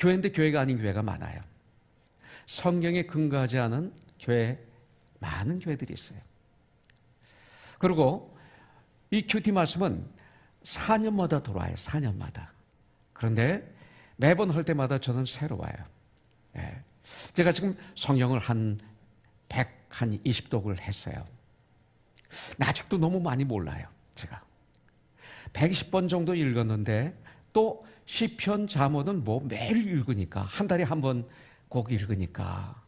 교회인데 교회가 아닌 교회가 많아요. 성경에 근거하지 않은 교회, 많은 교회들이 있어요. 그리고 이 큐티 말씀은 4년마다 돌아와요. 4년마다. 그런데 매번 할 때마다 저는 새로워요. 예. 제가 지금 성경을 한 20독을 했어요. 아직도 너무 많이 몰라요. 제가 120번 정도 읽었는데 또 시편, 잠언은 뭐 매일 읽으니까 한 달에 한 번 꼭 읽으니까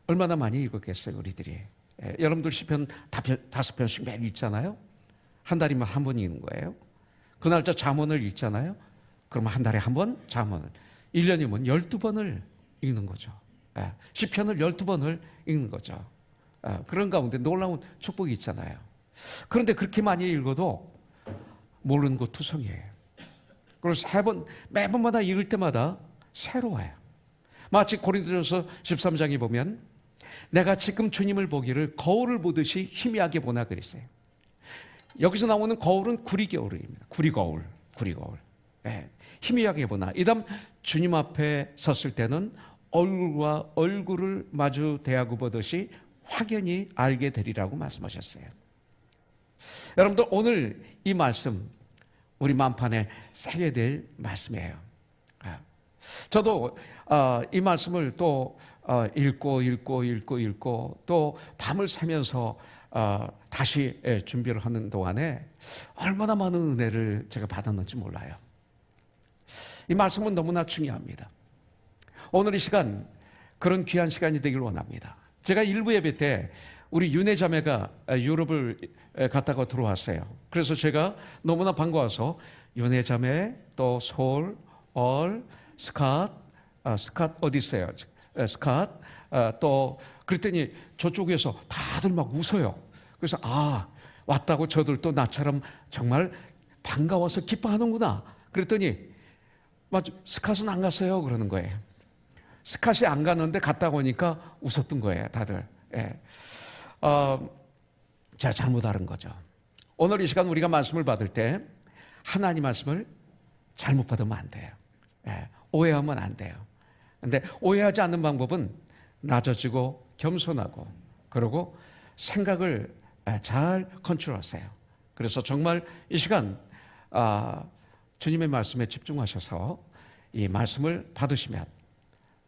얼마나 많이 읽었겠어요, 우리들이. 예, 여러분들 시편 5편씩 매일 읽잖아요. 한 달이면 한 번 읽는 거예요. 그 날짜 잠언을 읽잖아요. 그러면 한 달에 한 번 잠언을, 1년이면 12번을 읽는 거죠. 예, 시편을 12번을 읽는 거죠. 그런 가운데 놀라운 축복이 있잖아요. 그런데 그렇게 많이 읽어도 모르는 것 투성이에요. 그래서 매번마다 읽을 때마다 새로워요. 마치 고린도전서 13장에 보면 내가 지금 주님을 보기를 거울을 보듯이 희미하게 보나 그랬어요. 여기서 나오는 거울은 구리거울입니다. 구리거울. 네. 희미하게 보나. 이 다음 주님 앞에 섰을 때는 얼굴과 얼굴을 마주 대하고 보듯이 확연히 알게 되리라고 말씀하셨어요. 여러분들, 오늘 이 말씀 우리 마음판에 새겨야 될 말씀이에요. 저도 이 말씀을 또 읽고 또 밤을 새면서 다시 준비를 하는 동안에 얼마나 많은 은혜를 제가 받았는지 몰라요. 이 말씀은 너무나 중요합니다. 오늘 이 시간 그런 귀한 시간이 되길 원합니다. 제가 일부 예배 때 우리 윤혜 자매가 유럽을 갔다가 들어왔어요. 그래서 제가 너무나 반가워서 윤혜 자매, 또 솔, 스캇 어디 있어요? 스캇 또 그랬더니 저쪽에서 다들 막 웃어요. 그래서 왔다고 저들 또 나처럼 정말 반가워서 기뻐하는구나. 그랬더니 맞아, 스캇은 안 갔어요 그러는 거예요. 스캇이 안 갔는데 갔다 오니까 웃었던 거예요, 다들. 예. 제가 잘못 알은 거죠. 오늘 이 시간 우리가 말씀을 받을 때 하나님 말씀을 잘못 받으면 안 돼요. 예. 오해하면 안 돼요. 근데 오해하지 않는 방법은 낮아지고 겸손하고 그리고 생각을 잘 컨트롤하세요. 그래서 정말 이 시간 주님의 말씀에 집중하셔서 이 말씀을 받으시면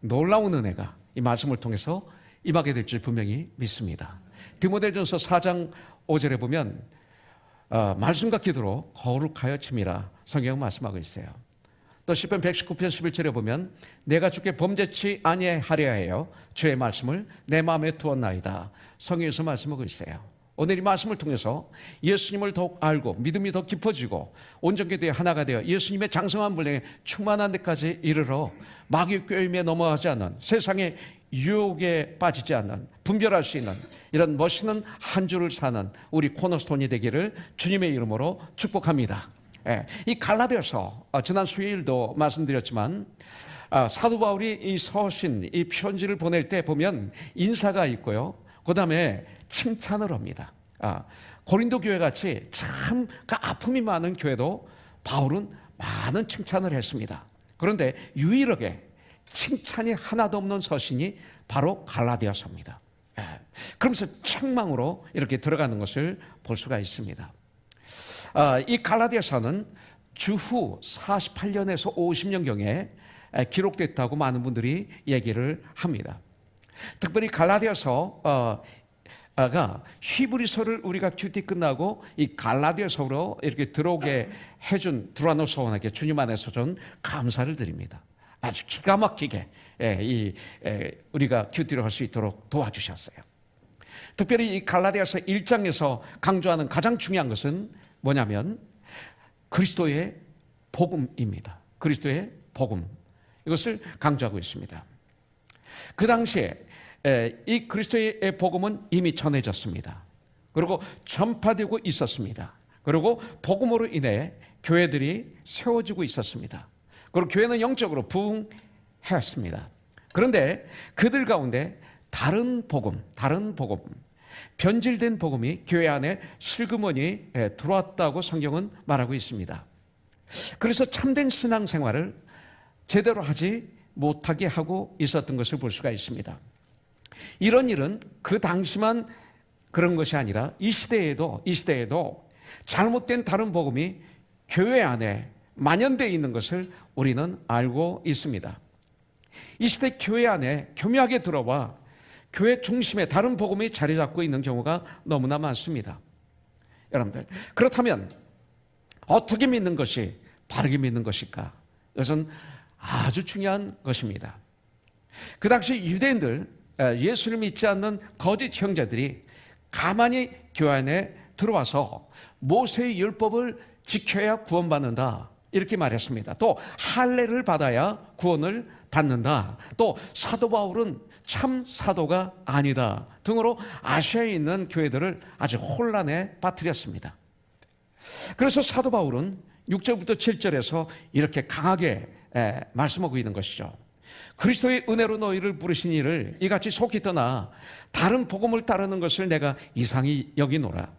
놀라운 은혜가 이 말씀을 통해서 임하게 될 줄 분명히 믿습니다. 디모데전서 4장 5절에 보면 말씀과 기도로 거룩하여 침이라 성경은 말씀하고 있어요. 또 시편 119편 11절에 보면 내가 주께 범죄치 아니하려 하여 주의 말씀을 내 마음에 두었나이다. 성경에서 말씀하고 있어요. 오늘 이 말씀을 통해서 예수님을 더욱 알고 믿음이 더 깊어지고 온전케 되어 하나가 되어 예수님의 장성한 분량에 충만한 데까지 이르러 마귀의 꾀임에 넘어가지 않는, 세상의 유혹에 빠지지 않는, 분별할 수 있는 이런 멋있는 한 주를 사는 우리 코너스톤이 되기를 주님의 이름으로 축복합니다. 이 갈라디아서 지난 수요일도 말씀드렸지만 사도 바울이 이 서신, 이 편지를 보낼 때 보면 인사가 있고요. 그 다음에 칭찬을 합니다. 고린도 교회 같이 참 아픔이 많은 교회도 바울은 많은 칭찬을 했습니다. 그런데 유일하게 칭찬이 하나도 없는 서신이 바로 갈라디아서입니다. 그러면서 책망으로 이렇게 들어가는 것을 볼 수가 있습니다. 이 갈라디아서는 주후 48년에서 50년경에 기록됐다고 많은 분들이 얘기를 합니다. 특별히 갈라디아서가 히브리서를 우리가 큐티 끝나고 이 갈라디아서로 이렇게 들어오게 해준 두라노 소원에게 주님 안에서 전 감사를 드립니다. 아주 기가 막히게 우리가 큐티를 할 수 있도록 도와주셨어요. 특별히 이 갈라디아서 1장에서 강조하는 가장 중요한 것은 뭐냐면 그리스도의 복음입니다. 그리스도의 복음, 이것을 강조하고 있습니다. 그 당시에 이 그리스도의 복음은 이미 전해졌습니다. 그리고 전파되고 있었습니다. 그리고 복음으로 인해 교회들이 세워지고 있었습니다. 그리고 교회는 영적으로 부흥했습니다. 그런데 그들 가운데 다른 복음, 변질된 복음이 교회 안에 슬그머니 들어왔다고 성경은 말하고 있습니다. 그래서 참된 신앙생활을 제대로 하지 못하게 하고 있었던 것을 볼 수가 있습니다. 이런 일은 그 당시만 그런 것이 아니라 이 시대에도 잘못된 다른 복음이 교회 안에 만연되어 있는 것을 우리는 알고 있습니다. 이 시대 교회 안에 교묘하게 들어와 교회 중심에 다른 복음이 자리 잡고 있는 경우가 너무나 많습니다. 여러분들, 그렇다면 어떻게 믿는 것이 바르게 믿는 것일까? 이것은 아주 중요한 것입니다. 그 당시 유대인들, 예수를 믿지 않는 거짓 형제들이 가만히 교회 안에 들어와서 모세의 율법을 지켜야 구원받는다, 이렇게 말했습니다. 또 할례를 받아야 구원을 받는다, 또 사도 바울은 참 사도가 아니다 등으로 아시아에 있는 교회들을 아주 혼란에 빠뜨렸습니다. 그래서 사도 바울은 6절부터 7절에서 이렇게 강하게 말씀하고 있는 것이죠. 그리스도의 은혜로 너희를 부르신 이를 이같이 속히 떠나 다른 복음을 따르는 것을 내가 이상히 여기노라.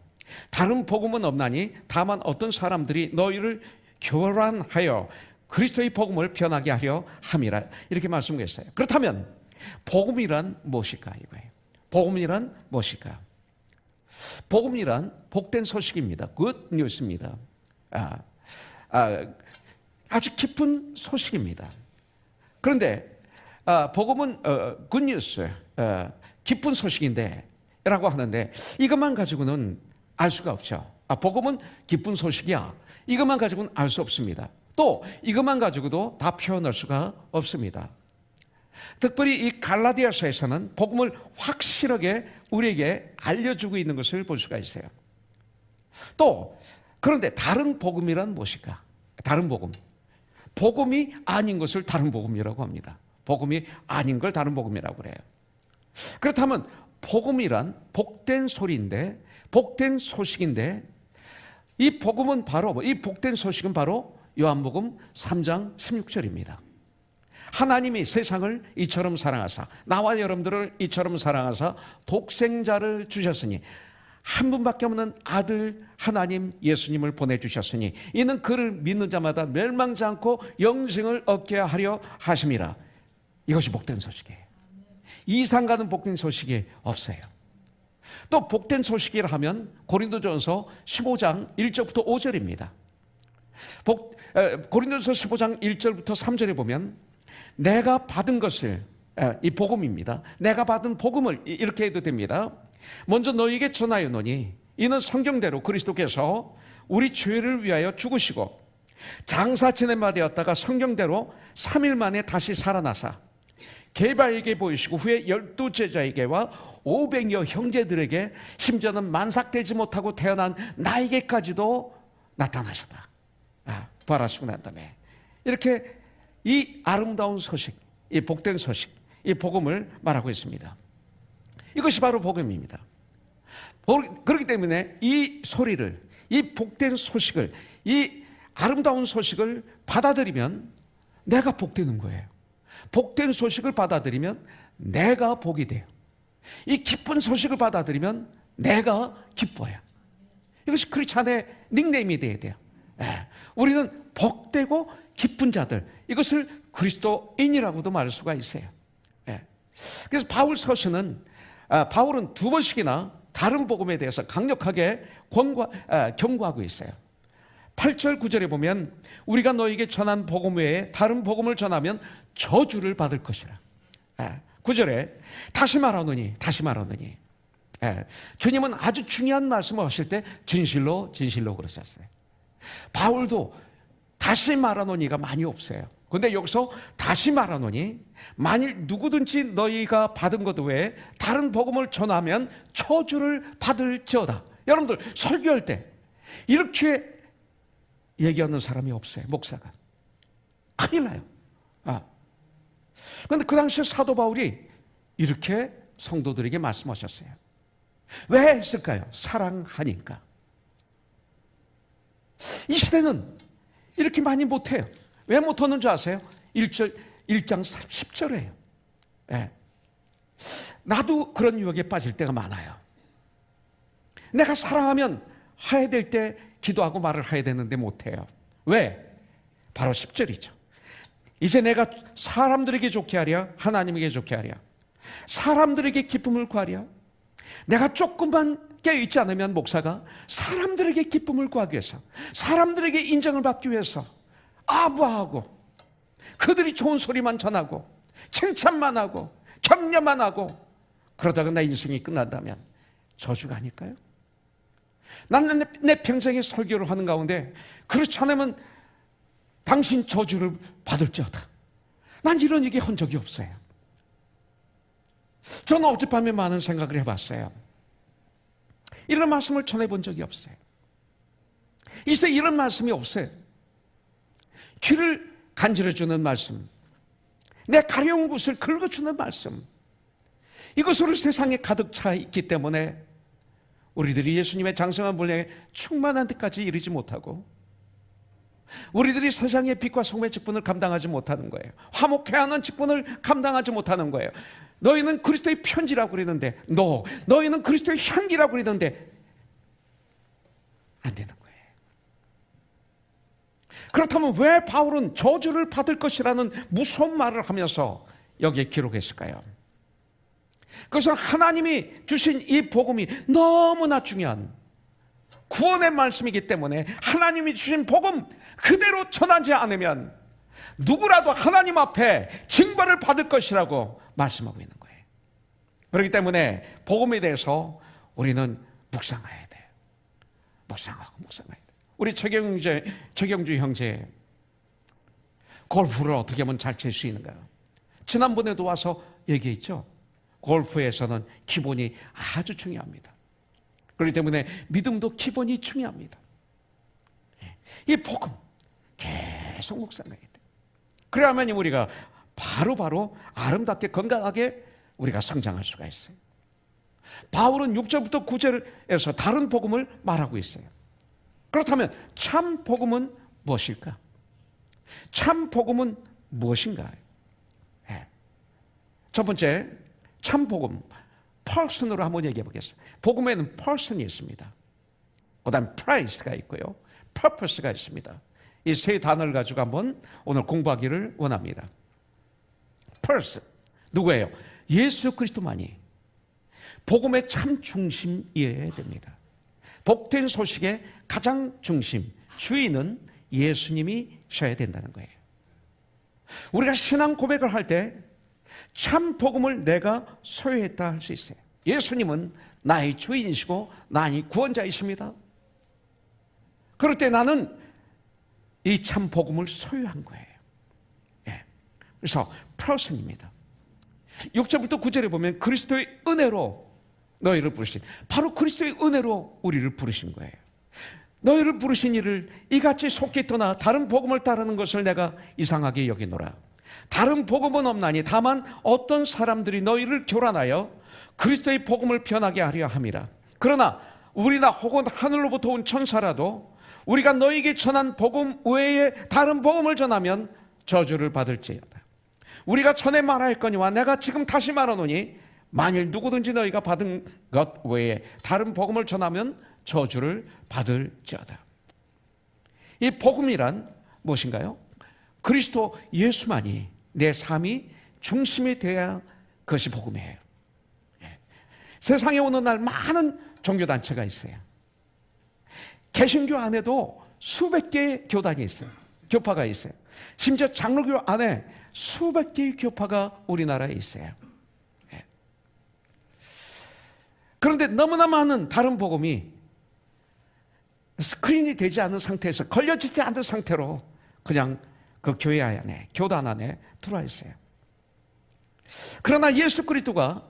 다른 복음은 없나니 다만 어떤 사람들이 너희를 교란하여 그리스도의 복음을 변하게 하려 함이라, 이렇게 말씀했어요. 그렇다면 복음이란 무엇일까? 이거예요. 복음이란 무엇일까? 복음이란 복된 소식입니다. Good news입니다. 아주 깊은 소식입니다. 그런데 복음은 good news, 깊은 소식인데 라고 하는데 이것만 가지고는 알 수가 없죠. 복음은 기쁜 소식이야, 이것만 가지고는 알 수 없습니다. 또 이것만 가지고도 다 표현할 수가 없습니다. 특별히 이 갈라디아서에서는 복음을 확실하게 우리에게 알려주고 있는 것을 볼 수가 있어요. 또 그런데 다른 복음이란 무엇일까? 다른 복음, 복음이 아닌 것을 다른 복음이라고 합니다. 복음이 아닌 걸 다른 복음이라고 그래요. 그렇다면 복음이란 복된 소리인데, 복된 소식인데, 이 복음은 바로, 이 복된 소식은 바로 요한복음 3장 16절입니다. 하나님이 세상을 이처럼 사랑하사, 나와 여러분들을 이처럼 사랑하사 독생자를 주셨으니, 한 분밖에 없는 아들 하나님 예수님을 보내주셨으니 이는 그를 믿는 자마다 멸망지 않고 영생을 얻게 하려 하심이라. 이것이 복된 소식이에요. 이상 가는 복된 소식이 없어요. 또 복된 소식이라 하면 고린도전서 15장 1절부터 5절입니다. 고린도전서 15장 1절부터 3절에 보면 내가 받은 것을, 이 복음입니다. 내가 받은 복음을 이렇게 해도 됩니다. 먼저 너희에게 전하였노니 이는 성경대로 그리스도께서 우리 죄를 위하여 죽으시고 장사 지낸 바 되었다가 성경대로 3일 만에 다시 살아나사 게바에게 보이시고 후에 12제자에게와 500여 형제들에게 심지어는 만삭되지 못하고 태어난 나에게까지도 나타나셨다. 부활하시고 난 다음에 이렇게 이 아름다운 소식, 이 복된 소식, 이 복음을 말하고 있습니다. 이것이 바로 복음입니다. 그렇기 때문에 이 소리를, 이 복된 소식을, 이 아름다운 소식을 받아들이면 내가 복되는 거예요. 복된 소식을 받아들이면 내가 복이 돼요. 이 기쁜 소식을 받아들이면 내가 기뻐요. 이것이 크리스찬의 닉네임이 돼야 돼요. 우리는 복되고 기쁜 자들, 이것을 그리스도인이라고도 말할 수가 있어요. 그래서 바울 서신은, 바울은 2번씩이나 다른 복음에 대해서 강력하게 경고하고 있어요. 8절 9절에 보면 우리가 너에게 전한 복음 외에 다른 복음을 전하면 저주를 받을 것이라. 9절에 다시 말하노니 주님은 아주 중요한 말씀을 하실 때 진실로 그러셨어요. 바울도 다시 말하노니가 많이 없어요. 그런데 여기서 다시 말하노니 만일 누구든지 너희가 받은 것 외에 다른 복음을 전하면 저주를 받을지어다. 여러분들 설교할 때 이렇게 얘기하는 사람이 없어요. 목사가. 큰일 나요. 그런데 그 당시에 사도 바울이 이렇게 성도들에게 말씀하셨어요. 왜 했을까요? 사랑하니까. 이 시대는 이렇게 많이 못해요. 왜 못하는 줄 아세요? 1장 10절에요. 나도 그런 유혹에 빠질 때가 많아요. 내가 사랑하면 해야 될 때 기도하고 말을 해야 되는데 못해요. 왜? 바로 10절이죠. 이제 내가 사람들에게 좋게 하랴, 하나님에게 좋게 하랴. 사람들에게 기쁨을 구하랴. 내가 조금만 깨어있지 않으면 목사가 사람들에게 기쁨을 구하기 위해서, 사람들에게 인정을 받기 위해서 아부하고 그들이 좋은 소리만 전하고 칭찬만 하고 격려만 하고 그러다가 내 인생이 끝난다면 저주가 아닐까요? 나는 내 평생에 설교를 하는 가운데 그렇지 않으면 당신 저주를 받을지어다. 난 이런 얘기 한 적이 없어요. 저는 어젯밤에 많은 생각을 해봤어요. 이런 말씀을 전해본 적이 없어요. 이제 이런 말씀이 없어요. 귀를 간지러주는 말씀, 내 가려운 곳을 긁어주는 말씀, 이것으로 세상에 가득 차 있기 때문에 우리들이 예수님의 장성한 분량에 충만한 데까지 이르지 못하고 우리들이 세상의 빛과 소금의 직분을 감당하지 못하는 거예요. 화목해야 하는 직분을 감당하지 못하는 거예요. 너희는 그리스도의 편지라고 그러는데 너희는 그리스도의 향기라고 그러는데 안 되는 거예요. 그렇다면 왜 바울은 저주를 받을 것이라는 무서운 말을 하면서 여기에 기록했을까요? 그것은 하나님이 주신 이 복음이 너무나 중요한 구원의 말씀이기 때문에 하나님이 주신 복음 그대로 전하지 않으면 누구라도 하나님 앞에 징벌을 받을 것이라고 말씀하고 있는 거예요. 그렇기 때문에 복음에 대해서 우리는 묵상해야 돼요. 묵상해야 돼요. 우리 최경주 형제 골프를 어떻게 하면 잘 칠 수 있는가? 지난번에도 와서 얘기했죠. 골프에서는 기본이 아주 중요합니다. 그렇기 때문에 믿음도 기본이 중요합니다. 이 복음 계속 묵상해야 돼요. 그래야만 우리가 바로 아름답게 건강하게 우리가 성장할 수가 있어요. 바울은 6절부터 9절에서 다른 복음을 말하고 있어요. 그렇다면 참 복음은 무엇일까? 참 복음은 무엇인가? 첫 번째, 참 복음, person으로 한번 얘기해 보겠습니다. 복음에는 person이 있습니다. 그다음 price가 있고요, purpose가 있습니다. 이 세 단어를 가지고 한번 오늘 공부하기를 원합니다. person, 누구예요? 예수 그리스도만이 복음의 참 중심이어야 됩니다. 복된 소식의 가장 중심, 주인은 예수님이셔야 된다는 거예요. 우리가 신앙 고백을 할 때 참 복음을 내가 소유했다 할 수 있어요. 예수님은 나의 주인이시고 나의 구원자이십니다. 그럴 때 나는 이 참 복음을 소유한 거예요. 그래서 person입니다. 6절부터 9절에 보면 그리스도의 은혜로 너희를 부르신, 바로 그리스도의 은혜로 우리를 부르신 거예요. 너희를 부르신 이를 이같이 속히 떠나 다른 복음을 따르는 것을 내가 이상하게 여기노라. 다른 복음은 없나니 다만 어떤 사람들이 너희를 교란하여 그리스도의 복음을 변하게 하려 함이라. 그러나 우리나 혹은 하늘로부터 온 천사라도 우리가 너희에게 전한 복음 외에 다른 복음을 전하면 저주를 받을지어다. 우리가 전에 말하였거니와 내가 지금 다시 말하노니 만일 누구든지 너희가 받은 것 외에 다른 복음을 전하면 저주를 받을지어다. 이 복음이란 무엇인가요? 그리스도 예수만이 내 삶이 중심이 되어야 그것이 복음이에요. 세상에 오늘날 많은 종교단체가 있어요. 개신교 안에도 수백 개의 교단이 있어요. 교파가 있어요. 심지어 장로교 안에 수백 개의 교파가 우리나라에 있어요. 그런데 너무나 많은 다른 복음이 스크린이 되지 않은 상태에서, 걸려지지 않은 상태로 그냥 그 교회 안에, 교단 안에 들어와 있어요. 그러나 예수 그리스도가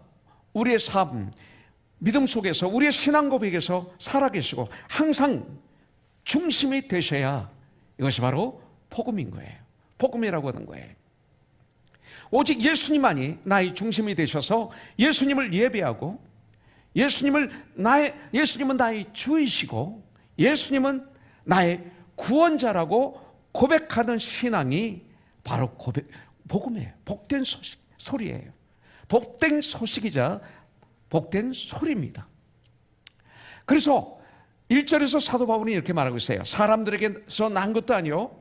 우리의 삶, 믿음 속에서, 우리의 신앙 고백에서 살아계시고 항상 중심이 되셔야 이것이 바로 복음인 거예요. 복음이라고 하는 거예요. 오직 예수님만이 나의 중심이 되셔서 예수님을 예배하고, 예수님은 나의 주이시고 예수님은 나의 구원자라고 고백하는 신앙이 바로 복음이에요. 복된 소리예요. 복된 소식이자 복된 소리입니다. 그래서 1절에서 사도 바울이 이렇게 말하고 있어요. 사람들에게서 난 것도 아니요,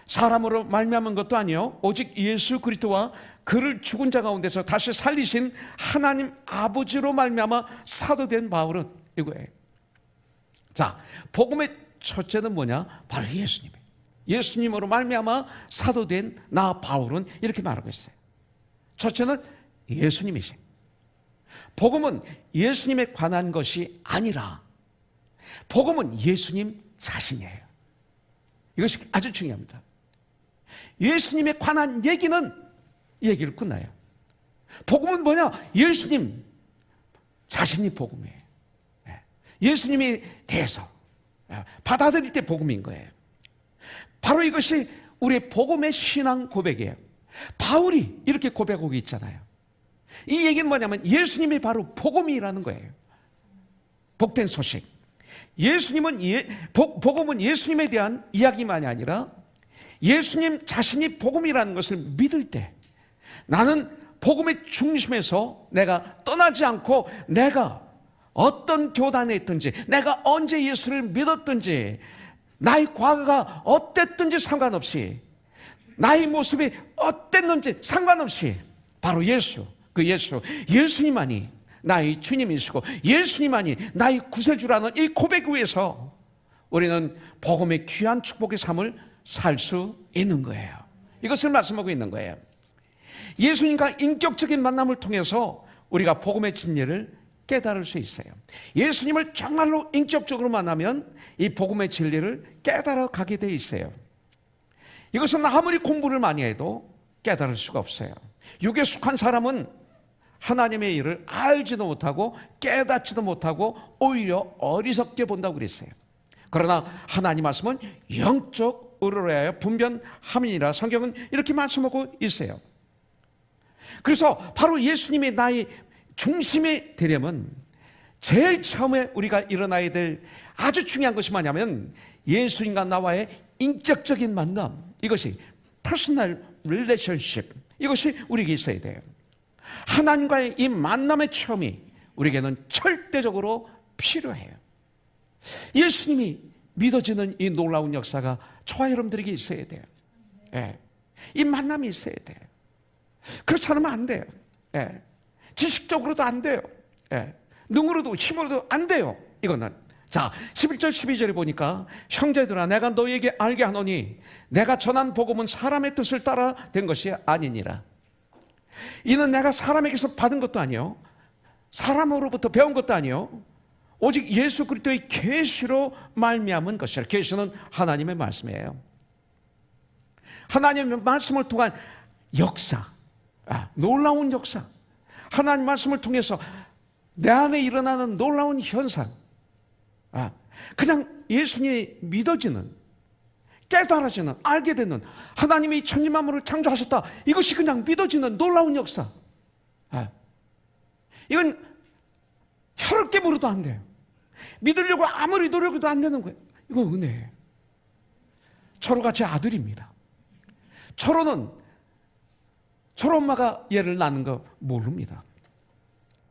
사람으로 말미암은 것도 아니요 오직 예수 그리스도와 그를 죽은 자 가운데서 다시 살리신 하나님 아버지로 말미암아 사도된 바울은 이거예요. 자, 복음의 첫째는 뭐냐? 바로 예수님이에요. 예수님으로 말미암아 사도된 나 바울은 이렇게 말하고 있어요. 첫째는 예수님이세요. 복음은 예수님에 관한 것이 아니라 복음은 예수님 자신이에요. 이것이 아주 중요합니다. 예수님에 관한 얘기를 끝나요. 복음은 뭐냐? 예수님 자신이 복음이에요. 예수님에 대해서 받아들일 때 복음인 거예요. 바로 이것이 우리의 복음의 신앙 고백이에요. 바울이 이렇게 고백하고 있잖아요. 이 얘기는 뭐냐면 예수님이 바로 복음이라는 거예요. 복된 소식. 복음은 예수님에 대한 이야기만이 아니라 예수님 자신이 복음이라는 것을 믿을 때 나는 복음의 중심에서 내가 떠나지 않고 내가 어떤 교단에 있든지 내가 언제 예수를 믿었든지 나의 과거가 어땠든지 상관없이 나의 모습이 어땠는지 상관없이 바로 예수님만이 나의 주님이시고 예수님만이 나의 구세주라는 이 고백 위에서 우리는 복음의 귀한 축복의 삶을 살 수 있는 거예요. 이것을 말씀하고 있는 거예요. 예수님과 인격적인 만남을 통해서 우리가 복음의 진리를 깨달을 수 있어요. 예수님을 정말로 인격적으로 만나면 이 복음의 진리를 깨달아 가게 돼 있어요. 이것은 아무리 공부를 많이 해도 깨달을 수가 없어요. 육에 속한 사람은 하나님의 일을 알지도 못하고 깨닫지도 못하고 오히려 어리석게 본다고 그랬어요. 그러나 하나님 말씀은 영적 의로하여 분별함이니라 성경은 이렇게 말씀하고 있어요. 그래서 바로 예수님이 나의 중심이 되려면 제일 처음에 우리가 일어나야 될 아주 중요한 것이 뭐냐면 예수님과 나와의 인격적인 만남, 이것이 퍼스널 릴레이션십, 이것이 우리에게 있어야 돼요. 하나님과의 이 만남의 처음이 우리에게는 절대적으로 필요해요. 예수님이 믿어지는 이 놀라운 역사가 저와 여러분들에게 있어야 돼요. 예. 이 만남이 있어야 돼요. 그렇지 않으면 안 돼요. 예. 지식적으로도 안 돼요. 예. 능으로도 힘으로도 안 돼요. 이거는. 자, 11절 12절에 보니까 형제들아 내가 너희에게 알게 하노니 내가 전한 복음은 사람의 뜻을 따라 된 것이 아니니라. 이는 내가 사람에게서 받은 것도 아니요 사람으로부터 배운 것도 아니요 오직 예수 그리스도의 계시로 말미암은 것이라. 계시는 하나님의 말씀이에요. 하나님의 말씀을 통한 역사, 놀라운 역사, 하나님 말씀을 통해서 내 안에 일어나는 놀라운 현상, 그냥 예수님이 믿어지는, 깨달아지는, 알게 되는, 하나님이 천지 만물을 창조하셨다, 이것이 그냥 믿어지는 놀라운 역사. 이건 혀를 깨물어도 안 돼요. 믿으려고 아무리 노력해도 안 되는 거예요. 이건 은혜예요. 철호같이 아들입니다. 철호 엄마가 얘를 낳는 거 모릅니다.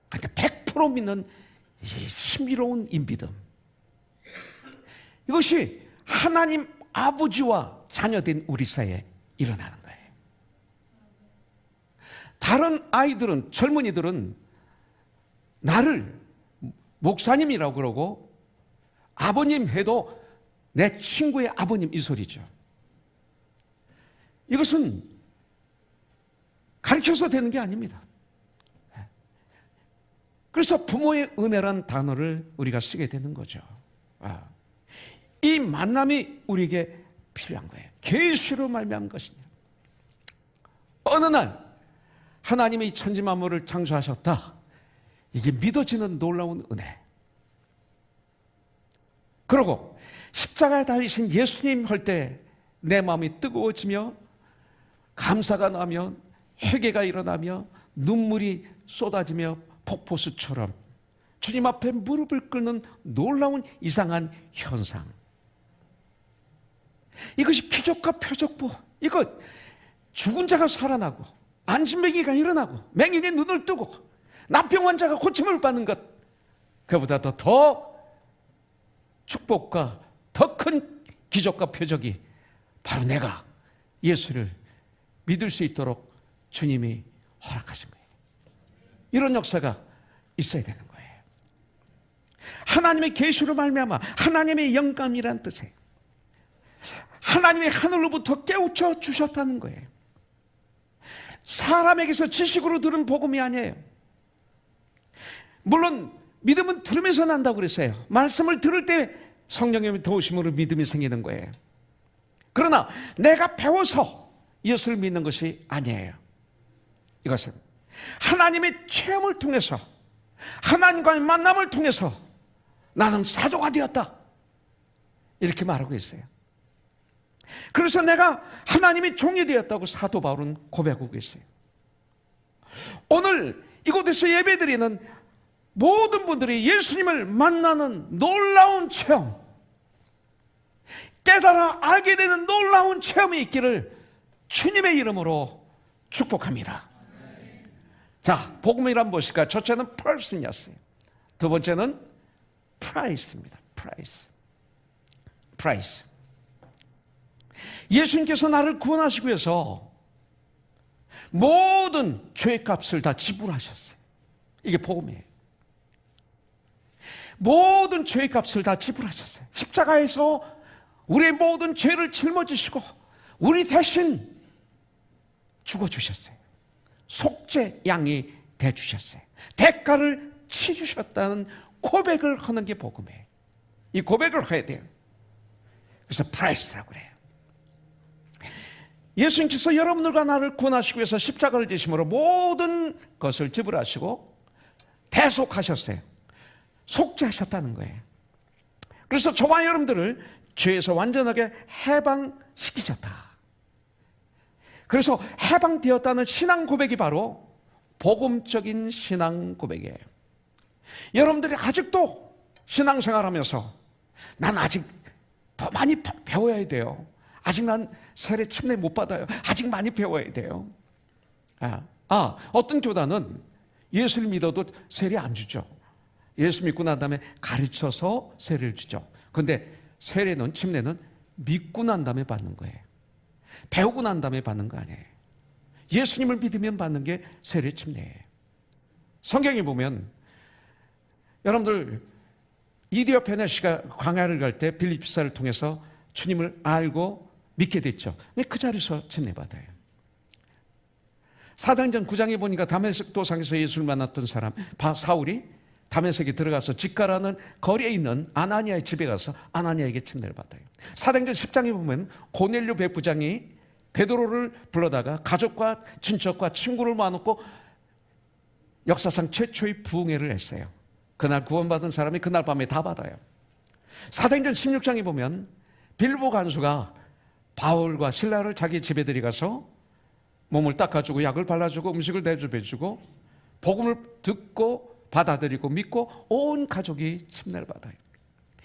그러니까 100% 믿는 신비로운 인비듬. 이것이 하나님 아버지와 자녀된 우리 사이에 일어나는 거예요. 다른 아이들은, 젊은이들은 나를 목사님이라고 그러고 아버님 해도 내 친구의 아버님 이 소리죠. 이것은 가르쳐서 되는 게 아닙니다. 그래서 부모의 은혜란 단어를 우리가 쓰게 되는 거죠. 이 만남이 우리에게 필요한 거예요. 계시로 말미암은 것이냐. 어느 날 하나님이 천지 만물을 창조하셨다. 이게 믿어지는 놀라운 은혜. 그리고 십자가에 달리신 예수님 할 때 내 마음이 뜨거워지며 감사가 나며 회개가 일어나며 눈물이 쏟아지며 폭포수처럼 주님 앞에 무릎을 꿇는 놀라운 이상한 현상. 이것이 기적과 표적보. 이것 죽은 자가 살아나고 안진뱅이가 일어나고 맹인이 눈을 뜨고 나병 환자가 고침을 받는 것, 그보다 더 축복과 더 큰 기적과 표적이 바로 내가 예수를 믿을 수 있도록 주님이 허락하신 거예요. 이런 역사가 있어야 되는 거예요. 하나님의 계시로 말미암아 하나님의 영감이란 뜻이에요. 하나님의 하늘로부터 깨우쳐 주셨다는 거예요. 사람에게서 지식으로 들은 복음이 아니에요. 물론 믿음은 들으면서 난다고 그랬어요. 말씀을 들을 때 성령님의 도우심으로 믿음이 생기는 거예요. 그러나 내가 배워서 예수를 믿는 것이 아니에요. 이것은 하나님의 체험을 통해서, 하나님과의 만남을 통해서 나는 사도가 되었다, 이렇게 말하고 있어요. 그래서 내가 하나님의 종이 되었다고 사도 바울은 고백하고 있어요. 오늘 이곳에서 예배드리는 모든 분들이 예수님을 만나는 놀라운 체험, 깨달아 알게 되는 놀라운 체험이 있기를 주님의 이름으로 축복합니다. 자, 복음이란 무엇일까? 첫째는 person이었어요. 두 번째는 price입니다. price. 예수님께서 나를 구원하시기 위해서 모든 죄의 값을 다 지불하셨어요. 이게 복음이에요. 모든 죄의 값을 다 지불하셨어요. 십자가에서 우리의 모든 죄를 짊어지시고 우리 대신 죽어주셨어요. 속죄 양이 되주셨어요. 대가를 치주셨다는 고백을 하는 게 복음이에요. 이 고백을 해야 돼요. 그래서 프라이스라고 그래요. 예수님께서 여러분들과 나를 구원하시기 위해서 십자가를 지심으로 모든 것을 지불하시고 대속하셨어요. 속죄하셨다는 거예요. 그래서 저와 여러분들을 죄에서 완전하게 해방시키셨다. 그래서 해방되었다는 신앙 고백이 바로 복음적인 신앙 고백이에요. 여러분들이 아직도 신앙생활하면서 난 아직 더 많이 배워야 돼요. 아직 난 세례 침례 못 받아요. 아직 많이 배워야 돼요. 어떤 교단은 예수를 믿어도 세례 안 주죠. 예수 믿고 난 다음에 가르쳐서 세례를 주죠. 그런데 세례는, 침례는 믿고 난 다음에 받는 거예요. 배우고 난 다음에 받는 거 아니에요. 예수님을 믿으면 받는 게 세례, 침례예요. 성경에 보면 여러분들 이디오페네 씨가 광야를 갈 때 빌립사를 통해서 주님을 알고 믿게 됐죠. 그 자리에서 침례받아요. 사도행전 9장에 보니까 다메섹 도상에서 예수를 만났던 사람 사울이 다메섹에 들어가서 집가라는 거리에 있는 아나니아의 집에 가서 아나니아에게 침례를 받아요. 사도행전 10장에 보면 고넬료 백부장이 베드로를 불러다가 가족과 친척과 친구를 모아놓고 역사상 최초의 부흥회를 했어요. 그날 구원받은 사람이 그날 밤에 다 받아요. 사도행전 16장에 보면 빌보 간수가 바울과 실라를 자기 집에 들이가서 몸을 닦아주고 약을 발라주고 음식을 대접해주고 복음을 듣고 받아들이고 믿고 온 가족이 침례를 받아요.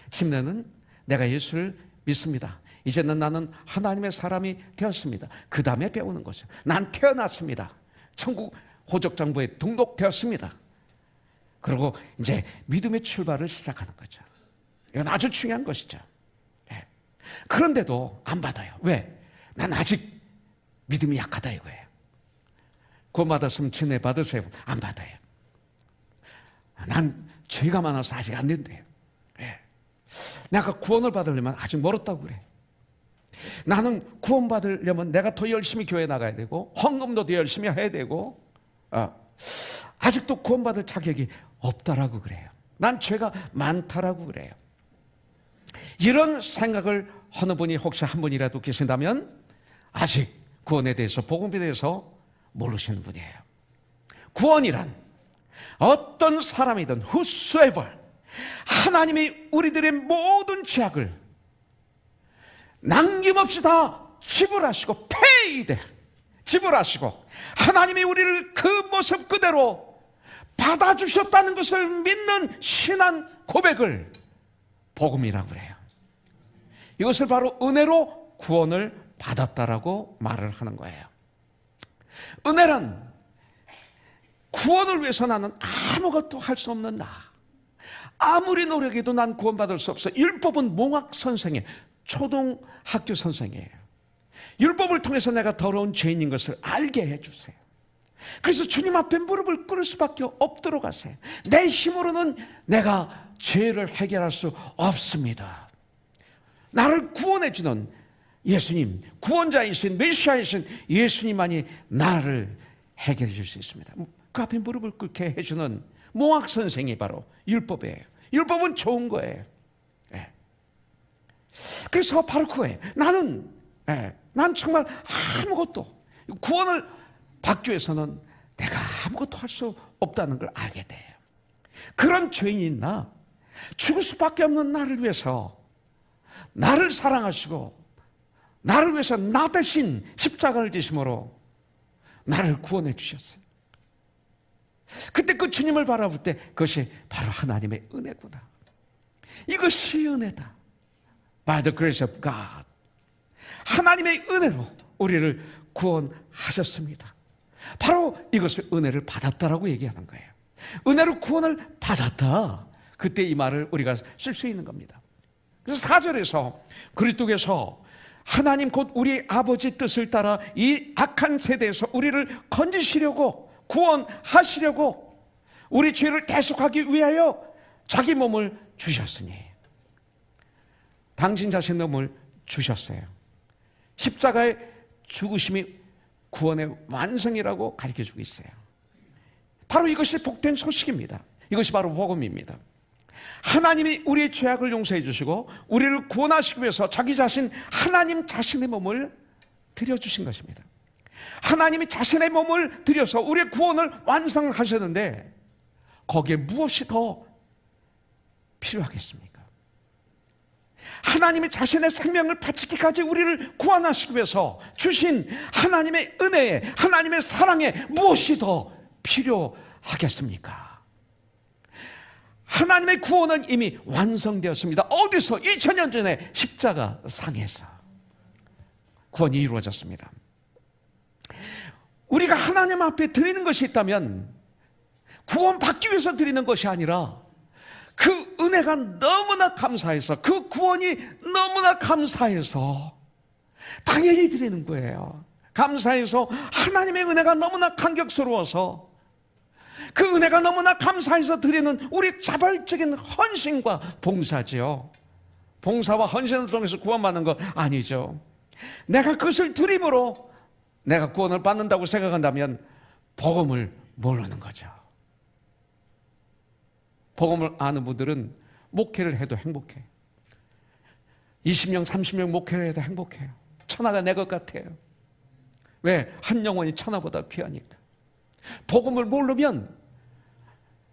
침례는 내가 예수를 믿습니다. 이제는 나는 하나님의 사람이 되었습니다. 그 다음에 배우는 거죠. 난 태어났습니다. 천국 호적장부에 등록되었습니다. 그리고 이제 믿음의 출발을 시작하는 거죠. 이건 아주 중요한 것이죠. 그런데도 안 받아요. 왜? 난 아직 믿음이 약하다 이거예요. 구원받았으면 침례 받으세요. 안 받아요. 난 죄가 많아서 아직 안 된대요. 내가 구원을 받으려면 아직 멀었다고 그래. 나는 구원받으려면 내가 더 열심히 교회 나가야 되고 헌금도 더 열심히 해야 되고 아직도 구원받을 자격이 없다라고 그래요. 난 죄가 많다라고 그래요. 이런 생각을 하는 분이 혹시 한 분이라도 계신다면 아직 구원에 대해서, 복음에 대해서 모르시는 분이에요. 구원이란 어떤 사람이든 whosoever, 하나님이 우리들의 모든 죄악을 남김없이 다 지불하시고 paid, 지불하시고 하나님이 우리를 그 모습 그대로 받아주셨다는 것을 믿는 신앙 고백을 복음이라고 그래요. 이것을 바로 은혜로 구원을 받았다라고 말을 하는 거예요. 은혜란 구원을 위해서 나는 아무것도 할 수 없는 나, 아무리 노력해도 난 구원받을 수 없어. 율법은 몽학 선생이에요. 초등학교 선생이에요. 율법을 통해서 내가 더러운 죄인인 것을 알게 해주세요. 그래서 주님 앞에 무릎을 꿇을 수밖에 없도록 하세요. 내 힘으로는 내가 죄를 해결할 수 없습니다. 나를 구원해 주는 예수님, 구원자이신 메시아이신 예수님만이 나를 해결해 줄 수 있습니다. 그 앞에 무릎을 꿇게 해주는 몽학 선생이 바로 율법이에요. 율법은 좋은 거예요. 그래서 바로 그거예요. 난 정말 아무것도, 구원을 받기 위해서는 내가 아무것도 할 수 없다는 걸 알게 돼요. 그런 죄인인 나, 죽을 수밖에 없는 나를 위해서 나를 사랑하시고 나를 위해서 나 대신 십자가를 지심으로 나를 구원해 주셨어요. 그때 그 주님을 바라볼 때 그것이 바로 하나님의 은혜구나. 이것이 은혜다. By the grace of God. 하나님의 은혜로 우리를 구원하셨습니다. 바로 이것을 은혜를 받았다라고 얘기하는 거예요. 은혜로 구원을 받았다. 그때 이 말을 우리가 쓸 수 있는 겁니다. 그래서 4절에서 그리스도께서 하나님 곧 우리 아버지 뜻을 따라 이 악한 세대에서 우리를 건지시려고, 구원하시려고, 우리 죄를 대속하기 위하여 자기 몸을 주셨으니, 당신 자신의 몸을 주셨어요. 십자가의 죽으심이 구원의 완성이라고 가르쳐주고 있어요. 바로 이것이 복된 소식입니다. 이것이 바로 복음입니다. 하나님이 우리의 죄악을 용서해 주시고 우리를 구원하시기 위해서 자기 자신, 하나님 자신의 몸을 드려주신 것입니다. 하나님이 자신의 몸을 드려서 우리의 구원을 완성하셨는데 거기에 무엇이 더 필요하겠습니까? 하나님이 자신의 생명을 바치기까지 우리를 구원하시기 위해서 주신 하나님의 은혜에, 하나님의 사랑에 무엇이 더 필요하겠습니까? 하나님의 구원은 이미 완성되었습니다. 어디서? 2000년 전에 십자가 상에서 구원이 이루어졌습니다. 우리가 하나님 앞에 드리는 것이 있다면 구원받기 위해서 드리는 것이 아니라 그 은혜가 너무나 감사해서, 그 구원이 너무나 감사해서 당연히 드리는 거예요. 감사해서, 하나님의 은혜가 너무나 감격스러워서, 그 은혜가 너무나 감사해서 드리는 우리 자발적인 헌신과 봉사지요. 봉사와 헌신을 통해서 구원받는 거 아니죠. 내가 그것을 드림으로 내가 구원을 받는다고 생각한다면 복음을 모르는 거죠. 복음을 아는 분들은 목회를 해도 행복해. 20명, 30명 목회를 해도 행복해요. 천하가 내 것 같아요. 왜? 한 영혼이 천하보다 귀하니까. 복음을 모르면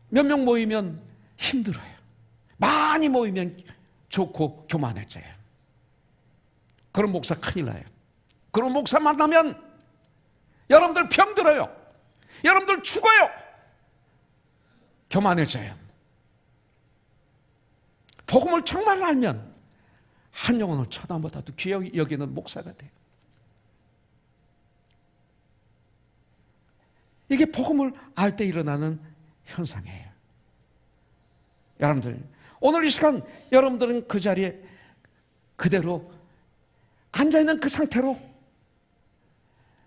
몇 명 모이면 힘들어요. 많이 모이면 좋고 교만해져요. 그런 목사 큰일 나요. 그런 목사 만나면 여러분들 병들어요. 여러분들 죽어요. 교만해져요. 복음을 정말 알면 한 영혼을 천하보다도 귀하게 여기는 목사가 돼요. 이게 복음을 알 때 일어나는 현상이에요. 여러분들, 오늘 이 시간 여러분들은 그 자리에 그대로 앉아있는 그 상태로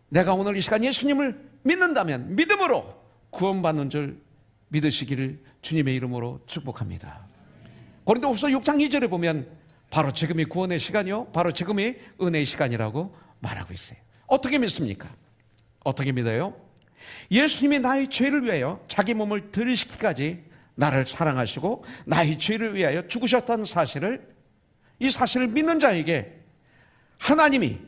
내가 오늘 이 시간 예수님을 믿는다면 믿음으로 구원받는 줄 믿으시기를 주님의 이름으로 축복합니다. 고린도후서 6장 2절에 보면 바로 지금이 구원의 시간이요, 바로 지금이 은혜의 시간이라고 말하고 있어요. 어떻게 믿습니까? 어떻게 믿어요? 예수님이 나의 죄를 위하여 자기 몸을 들이시기까지 나를 사랑하시고 나의 죄를 위하여 죽으셨다는 사실을, 이 사실을 믿는 자에게 하나님의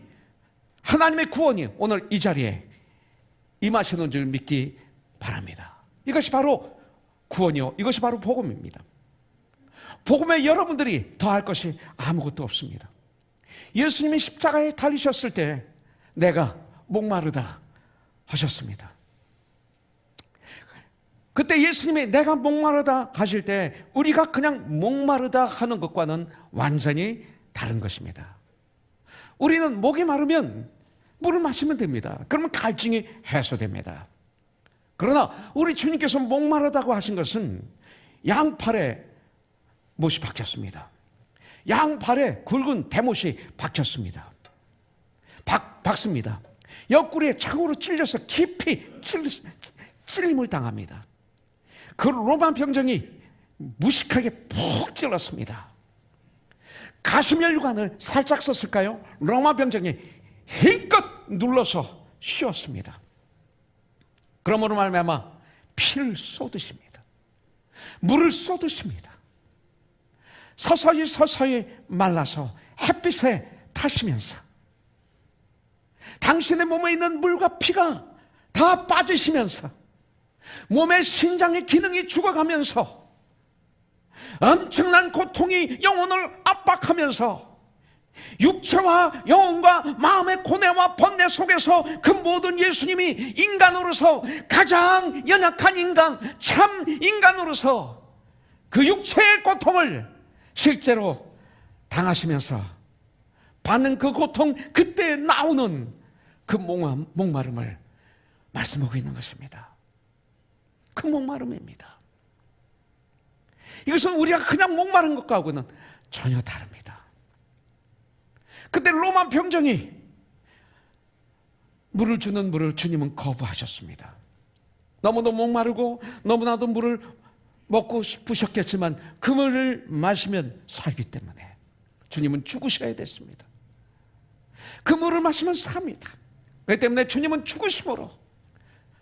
구원이 오늘 이 자리에 임하시는 줄 믿기 바랍니다. 이것이 바로 구원이요, 이것이 바로 복음입니다. 복음에 여러분들이 더할 것이 아무것도 없습니다. 예수님이 십자가에 달리셨을 때 내가 목마르다 하셨습니다. 그때 예수님이 내가 목마르다 하실 때 우리가 그냥 목마르다 하는 것과는 완전히 다른 것입니다. 우리는 목이 마르면 물을 마시면 됩니다. 그러면 갈증이 해소됩니다. 그러나 우리 주님께서 목마르다고 하신 것은 양팔에 못이 박혔습니다. 양팔에 굵은 대못이 박혔습니다. 박습니다. 옆구리에 창으로 찔려서 깊이 찔림을 당합니다. 그 로마 병정이 무식하게 푹 찔렀습니다. 가슴혈관을 살짝 썼을까요? 로마 병정이 힘껏 눌러서 씌웠습니다. 그러므로 말미암아 피를 쏟으십니다. 물을 쏟으십니다. 서서히 말라서 햇빛에 타시면서 당신의 몸에 있는 물과 피가 다 빠지시면서 몸의 신장의 기능이 죽어가면서 엄청난 고통이 영혼을 압박하면서 육체와 영혼과 마음의 고뇌와 번뇌 속에서 그 모든 예수님이 인간으로서 가장 연약한 인간, 참 인간으로서 그 육체의 고통을 실제로 당하시면서 받는 그 고통, 그때 나오는 그 목마름을 말씀하고 있는 것입니다. 그 목마름입니다. 이것은 우리가 그냥 목마른 것과는 전혀 다릅니다. 그때 로마 병정이 물을 주는 물을 주님은 거부하셨습니다. 너무도 목마르고 너무나도 물을 먹고 싶으셨겠지만 그 물을 마시면 살기 때문에 주님은 죽으셔야 됐습니다. 그 물을 마시면 삽니다. 그렇기 때문에 주님은 죽으심으로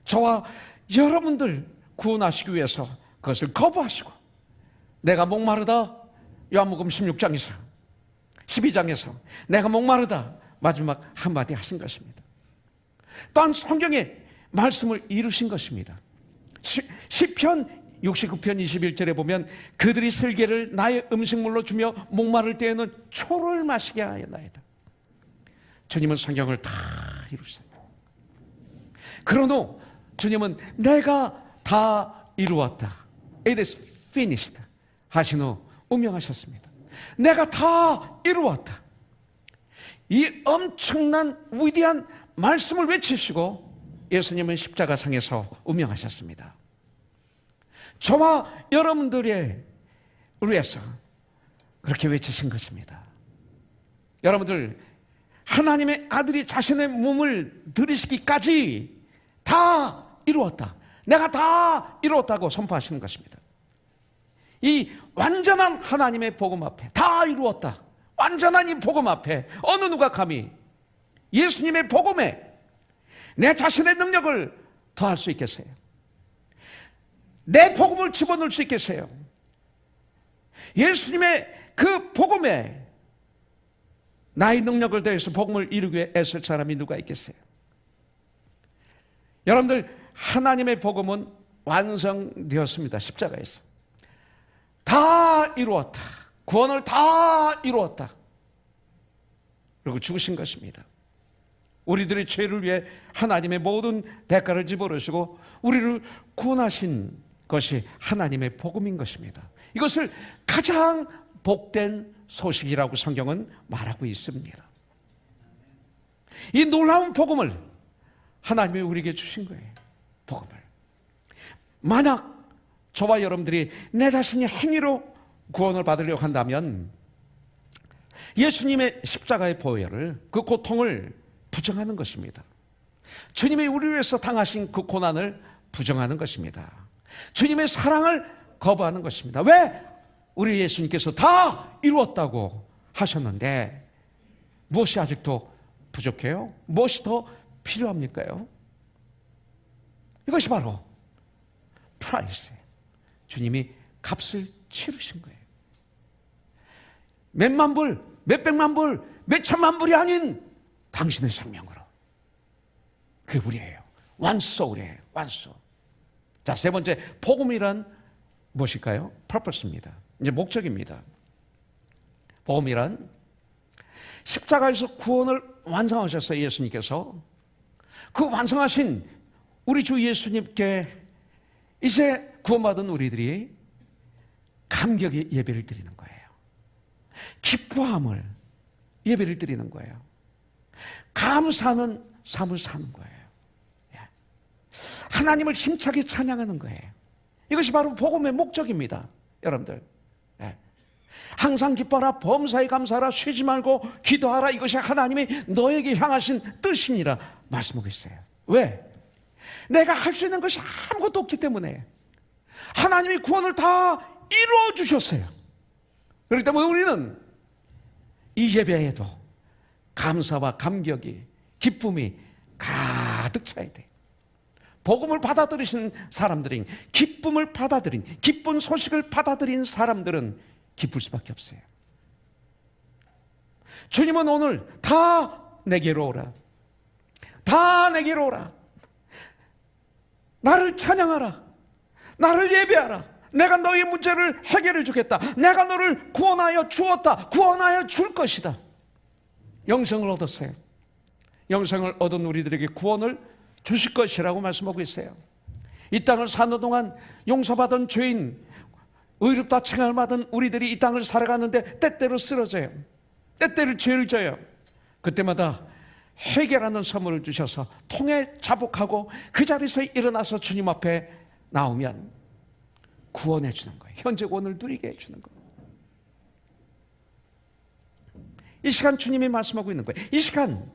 저와 여러분들 구원하시기 위해서 그것을 거부하시고, 내가 목마르다 요한복음 16장에서 12장에서 내가 목마르다 마지막 한마디 하신 것입니다. 또한 성경의 말씀을 이루신 것입니다. 시편 69편 21절에 보면 그들이 슬개를 나의 음식물로 주며 목마를 때에는 초를 마시게 하였나이다. 주님은 성경을 다 이루셨어요. 그런 후 주님은 내가 다 이루었다, It is finished 하신 후 운명하셨습니다. 내가 다 이루었다, 이 엄청난 위대한 말씀을 외치시고 예수님은 십자가상에서 운명하셨습니다. 저와 여러분들의 위해서 그렇게 외치신 것입니다. 여러분들, 하나님의 아들이 자신의 몸을 들이시기까지 다 이루었다, 내가 다 이루었다고 선포하시는 것입니다. 이 완전한 하나님의 복음 앞에 다 이루었다, 완전한 이 복음 앞에 어느 누가 감히 예수님의 복음에 내 자신의 능력을 더할 수 있겠어요? 내 복음을 집어넣을 수 있겠어요? 예수님의 그 복음에 나의 능력을 더해서 복음을 이루기 위해 애쓸 사람이 누가 있겠어요? 여러분들, 하나님의 복음은 완성되었습니다. 십자가에서 다 이루었다, 구원을 다 이루었다, 그리고 죽으신 것입니다. 우리들의 죄를 위해 하나님의 모든 대가를 집어넣으시고 우리를 구원하신 것이 하나님의 복음인 것입니다. 이것을 가장 복된 소식이라고 성경은 말하고 있습니다. 이 놀라운 복음을 하나님이 우리에게 주신 거예요. 복음을. 만약 저와 여러분들이 내 자신이 행위로 구원을 받으려고 한다면 예수님의 십자가의 보혈을, 그 고통을 부정하는 것입니다. 주님이 우리를 위해서 당하신 그 고난을 부정하는 것입니다. 주님의 사랑을 거부하는 것입니다. 왜? 우리 예수님께서 다 이루었다고 하셨는데 무엇이 아직도 부족해요? 무엇이 더 필요합니까요? 이것이 바로 프라이스, 주님이 값을 치르신 거예요. 몇만 불, 몇백만 불, 몇천만 불이 아닌 당신의 생명으로. 그게 우리예요. 완소울이에요. 완소. 자, 세 번째, 복음이란 무엇일까요? purpose입니다. 이제 목적입니다. 복음이란 십자가에서 구원을 완성하셨어요. 예수님께서. 그 완성하신 우리 주 예수님께 이제 구원받은 우리들이 감격의 예배를 드리는 거예요. 기뻐함을 예배를 드리는 거예요. 감사하는 삶을 사는 거예요. 하나님을 힘차게 찬양하는 거예요. 이것이 바로 복음의 목적입니다. 여러분들, 항상 기뻐하라, 범사에 감사하라, 쉬지 말고 기도하라. 이것이 하나님이 너에게 향하신 뜻이니라 말씀하고 있어요. 왜? 내가 할 수 있는 것이 아무것도 없기 때문에 하나님이 구원을 다 이루어 주셨어요. 그렇기 때문에 우리는 이 예배에도 감사와 감격이, 기쁨이 가득 차야 돼. 복음을 받아들이신 사람들인, 기쁨을 받아들인, 기쁜 소식을 받아들인 사람들은 기쁠 수밖에 없어요. 주님은 오늘 다 내게로 오라, 다 내게로 오라, 나를 찬양하라, 나를 예배하라, 내가 너의 문제를 해결해 주겠다, 내가 너를 구원하여 주었다, 구원하여 줄 것이다. 영생을 얻었어요. 영생을 얻은 우리들에게 구원을 주실 것이라고 말씀하고 있어요. 이 땅을 사는 동안 용서받은 죄인, 의롭다 칭함을 받은 우리들이 이 땅을 살아가는데 때때로 쓰러져요. 때때로 죄를 져요. 그때마다 해결하는 선물을 주셔서 통해 자복하고 그 자리에서 일어나서 주님 앞에 나오면 구원해 주는 거예요. 현재 구원을 누리게 해주는 거예요. 이 시간 주님이 말씀하고 있는 거예요. 이 시간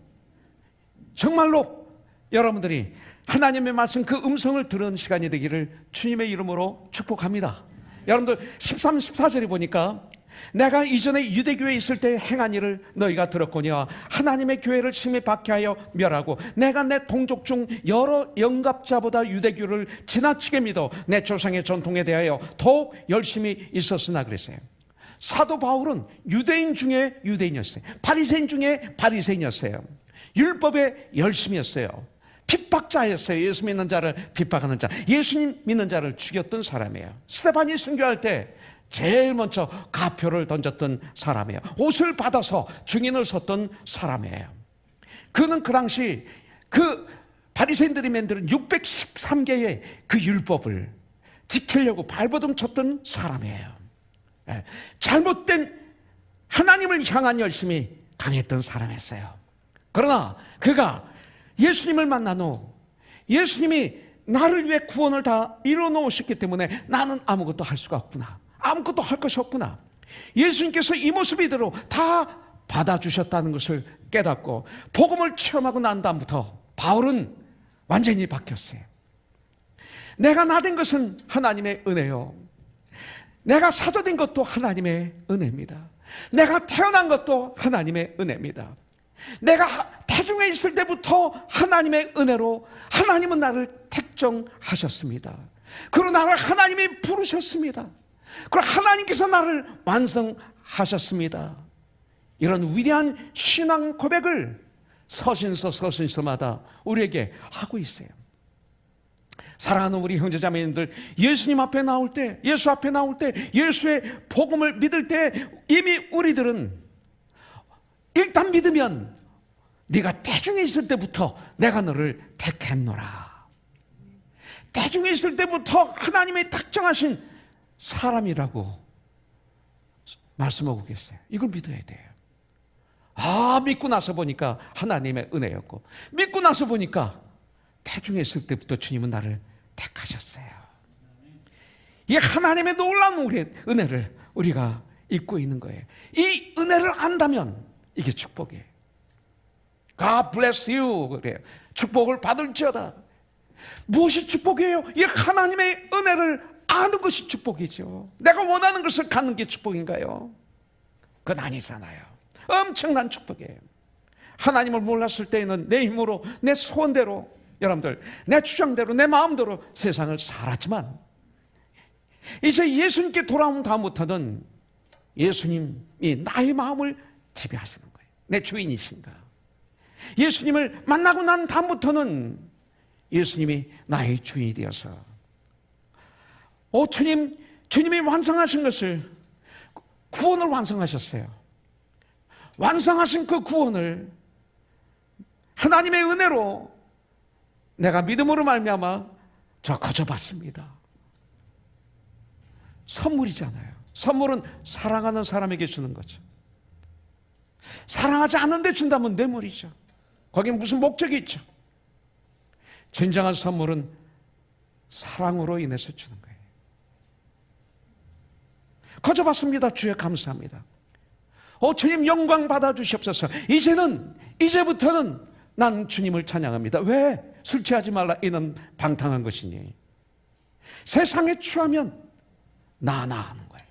정말로 여러분들이 하나님의 말씀, 그 음성을 들은 시간이 되기를 주님의 이름으로 축복합니다. 여러분들 13, 14절에 보니까 내가 이전에 유대교회에 있을 때 행한 일을 너희가 들었거니와 하나님의 교회를 심히 박해하여 멸하고 내가 내 동족 중 여러 영갑자보다 유대교를 지나치게 믿어 내 조상의 전통에 대하여 더욱 열심히 있었으나 그랬어요. 사도 바울은 유대인 중에 유대인이었어요. 바리새인 중에 바리새인이었어요. 율법에 열심이었어요. 핍박자였어요. 예수 믿는 자를 핍박하는 자, 예수님 믿는 자를 죽였던 사람이에요. 스데반이 순교할 때 제일 먼저 가표를 던졌던 사람이에요. 옷을 받아서 증인을 섰던 사람이에요. 그는 그 당시 그 바리새인들이 만든 613개의 그 율법을 지키려고 발버둥 쳤던 사람이에요. 잘못된 하나님을 향한 열심이 강했던 사람이었어요. 그러나 그가 예수님을 만난 후 예수님이 나를 위해 구원을 다 이루어 놓으셨기 때문에 나는 아무것도 할 수가 없구나, 아무것도 할 것이 없구나, 예수님께서 이 모습 이대로 다 받아주셨다는 것을 깨닫고 복음을 체험하고 난 다음부터 바울은 완전히 바뀌었어요. 내가 나된 것은 하나님의 은혜요, 내가 사도된 것도 하나님의 은혜입니다. 내가 태어난 것도 하나님의 은혜입니다. 내가 태중에 있을 때부터 하나님의 은혜로 하나님은 나를 택정하셨습니다. 그리고 나를 하나님이 부르셨습니다. 그리고 하나님께서 나를 완성하셨습니다. 이런 위대한 신앙 고백을 서신서마다 우리에게 하고 있어요. 사랑하는 우리 형제자매님들, 예수님 앞에 나올 때, 예수 앞에 나올 때, 예수의 복음을 믿을 때 이미 우리들은 일단 믿으면 네가 태중에 있을 때부터 내가 너를 택했노라, 태중에 있을 때부터 하나님의 특정하신 사람이라고 말씀하고 계세요. 이걸 믿어야 돼요. 믿고 나서 보니까 하나님의 은혜였고, 믿고 나서 보니까 태중에 있을 때부터 주님은 나를 택하셨어요. 이 하나님의 놀라운 은혜를 우리가 잊고 있는 거예요. 이 은혜를 안다면 이게 축복이에요. God bless you 그래요. 축복을 받을지어다. 무엇이 축복이에요? 이 하나님의 은혜를 아는 것이 축복이죠. 내가 원하는 것을 갖는 게 축복인가요? 그건 아니잖아요. 엄청난 축복이에요. 하나님을 몰랐을 때에는 내 힘으로, 내 소원대로, 여러분들 내 주장대로, 내 마음대로 세상을 살았지만 이제 예수님께 돌아온 다음부터는 예수님이 나의 마음을 지배하시는 거예요. 내 주인이신가. 예수님을 만나고 난 다음부터는 예수님이 나의 주인이 되어서 주님이 완성하신 것을, 구원을 완성하셨어요. 완성하신 그 구원을 하나님의 은혜로 내가 믿음으로 말미암아 저 거저받습니다. 선물이잖아요. 선물은 사랑하는 사람에게 주는 거죠. 사랑하지 않는데 준다면 뇌물이죠. 거기에 무슨 목적이 있죠. 진정한 선물은 사랑으로 인해서 주는 거예요. 거저봤습니다. 주여 감사합니다. 주님 영광 받아주시옵소서. 이제부터는 난 주님을 찬양합니다. 왜? 술 취하지 말라 이는 방탕한 것이니. 세상에 취하면 나 하는 거예요.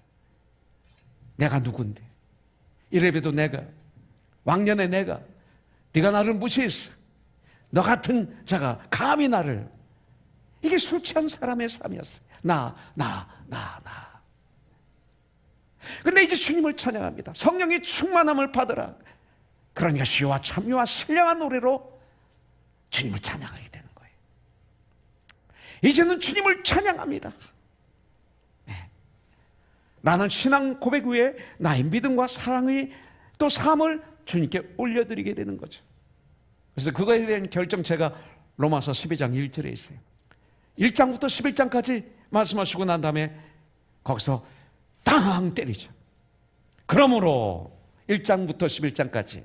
내가 누군데? 이래봬도 내가, 왕년에 내가, 네가 나를 무시했어. 너 같은 자가 감히 나를. 이게 술 취한 사람의 삶이었어요. 나. 근데 이제 주님을 찬양합니다. 성령의 충만함을 받으라. 그러니까 시와 참여와 신령한 노래로 주님을 찬양하게 되는 거예요. 이제는 주님을 찬양합니다. 나는 신앙 고백 위에 나의 믿음과 사랑의 또 삶을 주님께 올려드리게 되는 거죠. 그래서 그거에 대한 결정 제가 로마서 12장 1절에 있어요. 1장부터 11장까지 말씀하시고 난 다음에 거기서 땅 때리죠. 그러므로 1장부터 11장까지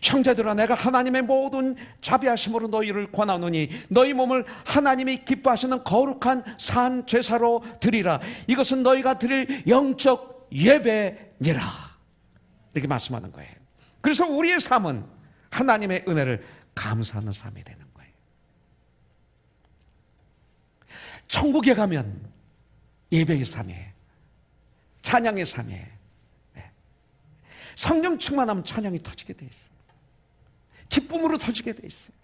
형제들아 내가 하나님의 모든 자비하심으로 너희를 권하노니 너희 몸을 하나님이 기뻐하시는 거룩한 산 제사로 드리라. 이것은 너희가 드릴 영적 예배니라. 이렇게 말씀하는 거예요. 그래서 우리의 삶은 하나님의 은혜를 감사하는 삶이 되는 거예요. 천국에 가면 예배의 삶이에요. 찬양의 삶이에요. 성령 충만하면 찬양이 터지게 돼 있어요. 기쁨으로 터지게 돼 있어요.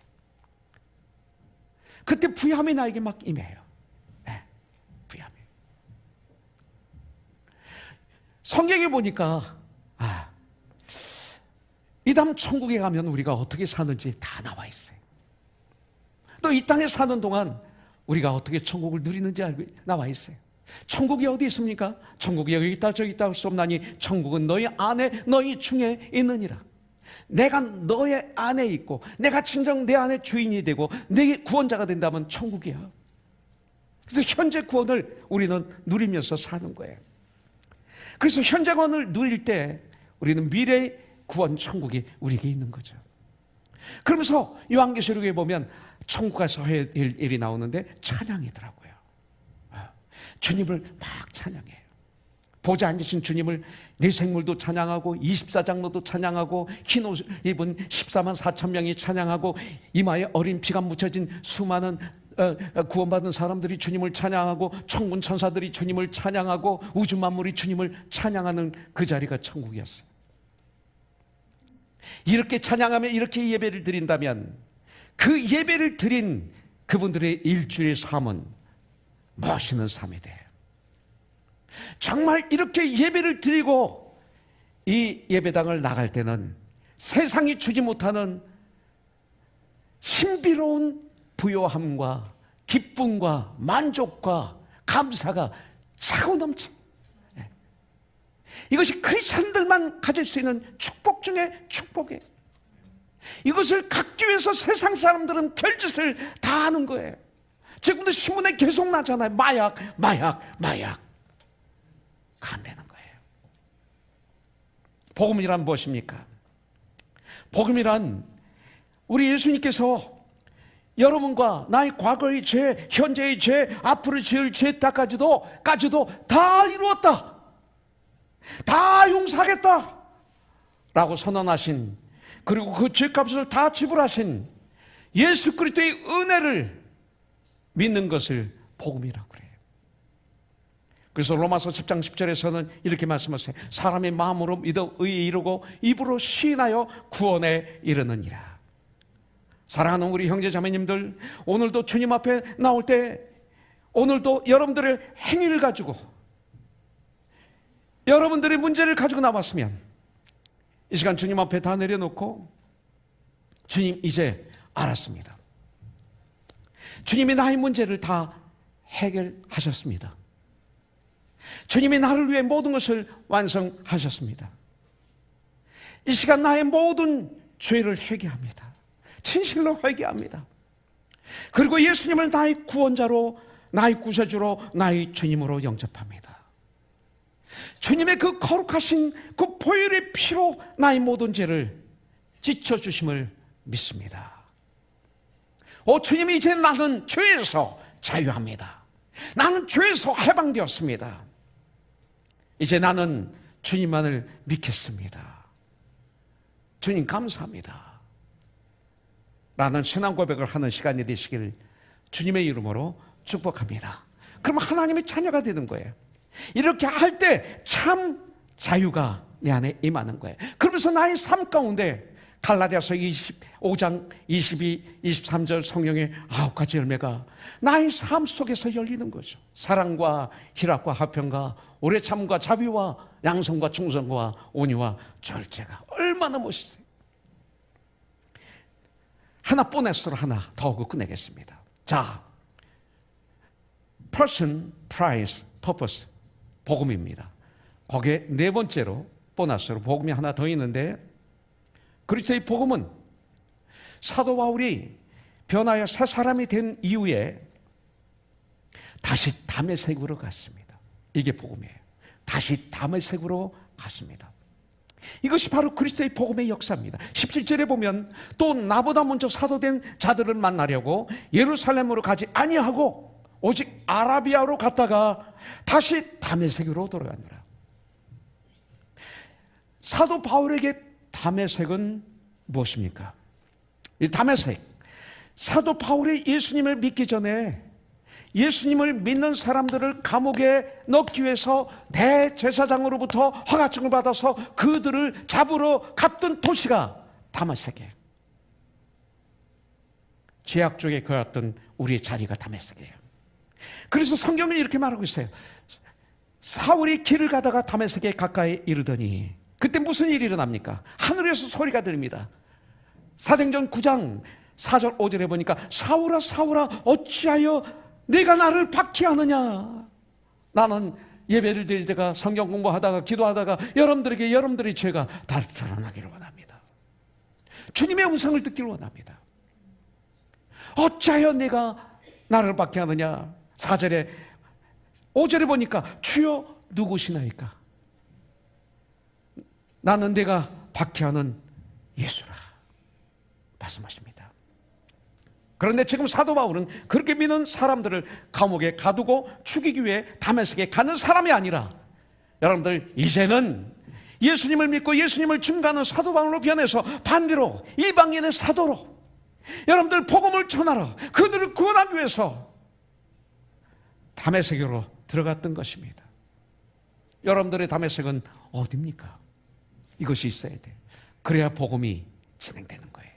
그때 부유함이 나에게 막 임해요. 부유함이. 성경에 보니까 이 다음 천국에 가면 우리가 어떻게 사는지 다 나와 있어요. 또 이 땅에 사는 동안 우리가 어떻게 천국을 누리는지 나와 있어요. 천국이 어디 있습니까? 천국이 여기 있다 저기 있다 할 수 없나니 천국은 너희 안에 너희 중에 있느니라. 내가 너의 안에 있고 내가 진정 내 안에 주인이 되고 내 구원자가 된다면 천국이야. 그래서 현재 구원을 우리는 누리면서 사는 거예요. 그래서 현재 구원을 누릴 때 우리는 미래의 구원 천국이 우리에게 있는 거죠. 그러면서 요한계시록에 보면 천국 가서 해야 될 일이 나오는데 찬양이더라고요. 주님을 막 찬양해요. 보좌 앉으신 주님을 내 생물도 찬양하고 24장로도 찬양하고 흰 옷을 입은 14만 4천 명이 찬양하고 이마에 어린 피가 묻혀진 수많은 구원받은 사람들이 주님을 찬양하고 천군 천사들이 주님을 찬양하고 우주 만물이 주님을 찬양하는 그 자리가 천국이었어요. 이렇게 찬양하며 이렇게 예배를 드린다면 그 예배를 드린 그분들의 일주일의 삶은 멋있는 삶이 돼요. 정말 이렇게 예배를 드리고 이 예배당을 나갈 때는 세상이 주지 못하는 신비로운 부요함과 기쁨과 만족과 감사가 차고 넘쳐. 이것이 크리스찬들만 가질 수 있는 축복 중에 축복이에요. 이것을 갖기 위해서 세상 사람들은 별짓을 다 하는 거예요. 지금도 신문에 계속 나잖아요. 마약. 안 되는 거예요. 복음이란 무엇입니까? 복음이란 우리 예수님께서 여러분과 나의 과거의 죄, 현재의 죄, 앞으로 지을 죄까지도 다 이루었다. 다 용서하겠다. 라고 선언하신, 그리고 그 죄값을 다 지불하신 예수 그리스도의 은혜를 믿는 것을 복음이라고 그래요. 그래서 로마서 10장 10절에서는 이렇게 말씀하세요. 사람의 마음으로 믿어 의에 이르고 입으로 시인하여 구원에 이르느니라. 사랑하는 우리 형제 자매님들, 오늘도 주님 앞에 나올 때 오늘도 여러분들의 행위를 가지고 여러분들의 문제를 가지고 나왔으면 이 시간 주님 앞에 다 내려놓고 주님 이제 알았습니다. 주님이 나의 문제를 다 해결하셨습니다. 주님이 나를 위해 모든 것을 완성하셨습니다. 이 시간 나의 모든 죄를 회개합니다. 진실로 회개합니다. 그리고 예수님을 나의 구원자로, 나의 구세주로, 나의 주님으로 영접합니다. 주님의 그 거룩하신 그 보혈의 피로 나의 모든 죄를 찢어주심을 믿습니다. 주님이 이제 나는 죄에서 자유합니다. 나는 죄에서 해방되었습니다. 이제 나는 주님만을 믿겠습니다. 주님 감사합니다. 라는 신앙 고백을 하는 시간이 되시길 주님의 이름으로 축복합니다. 그럼 하나님의 자녀가 되는 거예요. 이렇게 할 때 참 자유가 내 안에 임하는 거예요. 그러면서 나의 삶 가운데 갈라디아서 25장 22, 23절 성령의 9가지 열매가 나의 삶 속에서 열리는 거죠. 사랑과 희락과 화평과 오래 참과 자비와 양성과 충성과 온유와 절제가 얼마나 멋있어요. 하나 보너스로 하나 더 끝내겠습니다. 자, person, price, purpose, 복음입니다. 거기에 네 번째로 보너스로 복음이 하나 더 있는데, 그리스도의 복음은 사도 바울이 변하여 새 사람이 된 이후에 다시 다메섹으로 갔습니다. 이게 복음이에요. 다시 다메섹으로 갔습니다. 이것이 바로 그리스도의 복음의 역사입니다. 17절에 보면 또 나보다 먼저 사도된 자들을 만나려고 예루살렘으로 가지 아니하고 오직 아라비아로 갔다가 다시 다메섹으로 돌아가느라. 사도 바울에게 다메섹은 무엇입니까? 이 다메섹, 사도 바울이 예수님을 믿기 전에 예수님을 믿는 사람들을 감옥에 넣기 위해서 대제사장으로부터 허가증을 받아서 그들을 잡으러 갔던 도시가 다메섹이에요. 죄악 쪽에 거했던 우리의 자리가 다메섹이에요. 그래서 성경은 이렇게 말하고 있어요. 사울이 길을 가다가 다메섹에 가까이 이르더니, 그때 무슨 일이 일어납니까? 하늘에서 소리가 들립니다. 사도행전 9장 4절 5절에 보니까 사울아 사울아 어찌하여 네가 나를 박해하느냐. 나는 예배를 드릴 때가 성경 공부하다가 기도하다가 여러분들에게 여러분들의 죄가 다 드러나기를 원합니다. 주님의 음성을 듣기를 원합니다. 어찌하여 네가 나를 박해하느냐. 4절에 5절에 보니까 주여 누구시나이까. 나는 내가 박해하는 예수라 말씀하십니다. 그런데 지금 사도 바울은 그렇게 믿는 사람들을 감옥에 가두고 죽이기 위해 다메섹에 가는 사람이 아니라, 여러분들 이제는 예수님을 믿고 예수님을 증거하는 사도 바울로 변해서 반대로 이방인의 사도로 여러분들 복음을 전하러 그들을 구원하기 위해서 다메섹으로 들어갔던 것입니다. 여러분들의 다메섹은 어디입니까? 이것이 있어야 돼요. 그래야 복음이 진행되는 거예요.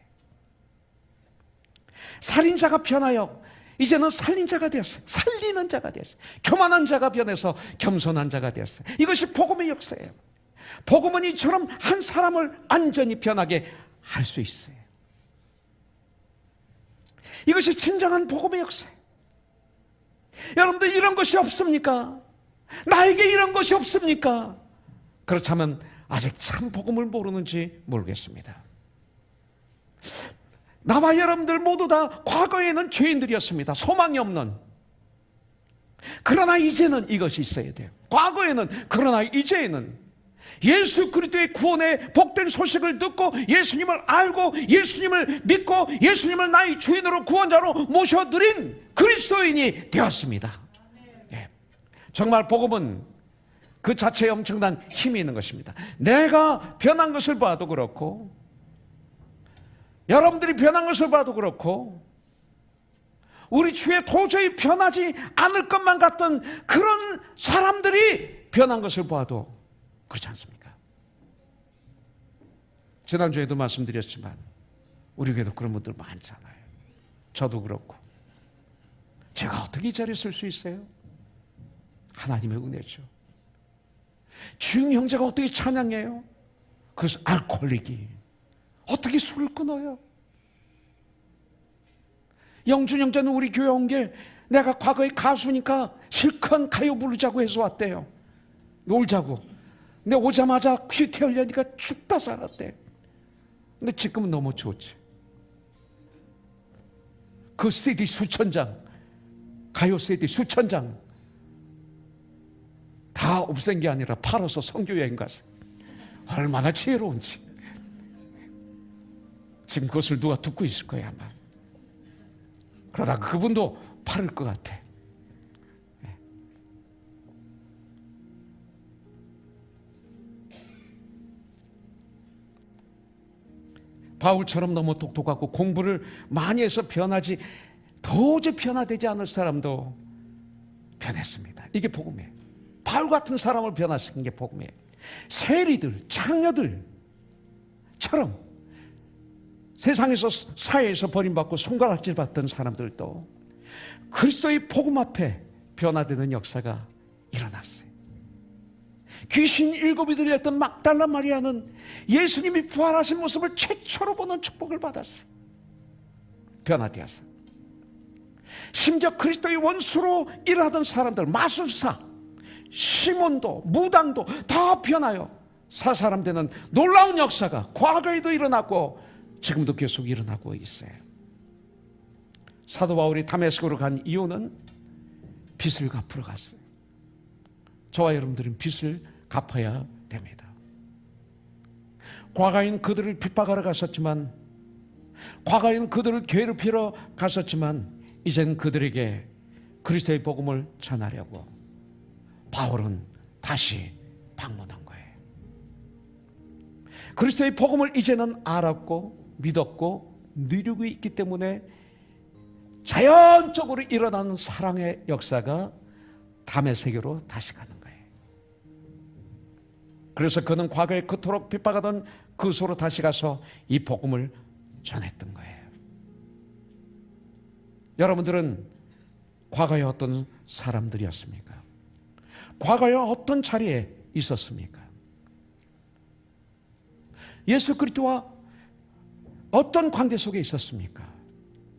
살인자가 변하여 이제는 살린자가 되었어요. 살리는 자가 되었어요. 교만한 자가 변해서 겸손한 자가 되었어요. 이것이 복음의 역사예요. 복음은 이처럼 한 사람을 완전히 변하게 할 수 있어요. 이것이 진정한 복음의 역사예요. 여러분들 이런 것이 없습니까? 나에게 이런 것이 없습니까? 그렇다면 아직 참 복음을 모르는지 모르겠습니다. 나와 여러분들 모두 다 과거에는 죄인들이었습니다. 소망이 없는. 그러나 이제는 이것이 있어야 돼요. 과거에는, 그러나 이제는 예수 그리스도의 구원의 복된 소식을 듣고 예수님을 알고 예수님을 믿고 예수님을 나의 주인으로 구원자로 모셔드린 그리스도인이 되었습니다. 예. 정말 복음은 그 자체에 엄청난 힘이 있는 것입니다. 내가 변한 것을 봐도 그렇고, 여러분들이 변한 것을 봐도 그렇고, 우리 주위에 도저히 변하지 않을 것만 같던 그런 사람들이 변한 것을 봐도 그렇지 않습니까? 지난주에도 말씀드렸지만 우리 교회도 그런 분들 많잖아요. 저도 그렇고. 제가 어떻게 이 자리에 설 수 있어요? 하나님의 은혜죠. 주영 형제가 어떻게 찬양해요? 그래서 알코올릭이 어떻게 술을 끊어요? 영준 형제는 우리 교회 온 게 내가 과거에 가수니까 실컷 가요 부르자고 해서 왔대요. 놀자고. 근데 오자마자 큐티 열려니까 죽다 살았대. 근데 지금은 너무 좋지. 그 CD 수천 장, 가요 CD 수천 장 다 없앤 게 아니라 팔아서 선교 여행 가서 얼마나 지혜로운지. 지금 그것을 누가 듣고 있을 거야 아마. 그러다 그분도 팔을 것 같아. 바울처럼 너무 똑똑하고 공부를 많이 해서 변하지 도저히 변화되지 않을 사람도 변했습니다. 이게 복음이에요. 바울 같은 사람을 변화시킨 게 복음이에요. 세리들, 창녀들처럼 세상에서 사회에서 버림받고 손가락질 받던 사람들도 그리스도의 복음 앞에 변화되는 역사가 일어났어요. 귀신 7이 들렸던 막달라 마리아는 예수님이 부활하신 모습을 최초로 보는 축복을 받았어요. 변화되었어요. 심지어 그리스도의 원수로 일하던 사람들, 마술사, 시몬도, 무당도 다 변하여 사사람 되는 놀라운 역사가 과거에도 일어났고 지금도 계속 일어나고 있어요. 사도 바울이 다메섹으로 간 이유는 빚을 갚으러 갔어요. 저와 여러분들은 빚을 갚아야 됩니다. 과거에는 그들을 핍박하러 갔었지만, 과거에는 그들을 괴롭히러 갔었지만, 이제는 그들에게 그리스도의 복음을 전하려고 바울은 다시 방문한 거예요. 그리스도의 복음을 이제는 알았고 믿었고 누리고 있기 때문에 자연적으로 일어나는 사랑의 역사가 다메섹으로 다시 가는 거예요. 그래서 그는 과거에 그토록 핍박하던 그 소로 다시 가서 이 복음을 전했던 거예요. 여러분들은 과거에 어떤 사람들이었습니까? 과거에 어떤 자리에 있었습니까? 예수 그리스도와 어떤 관계 속에 있었습니까?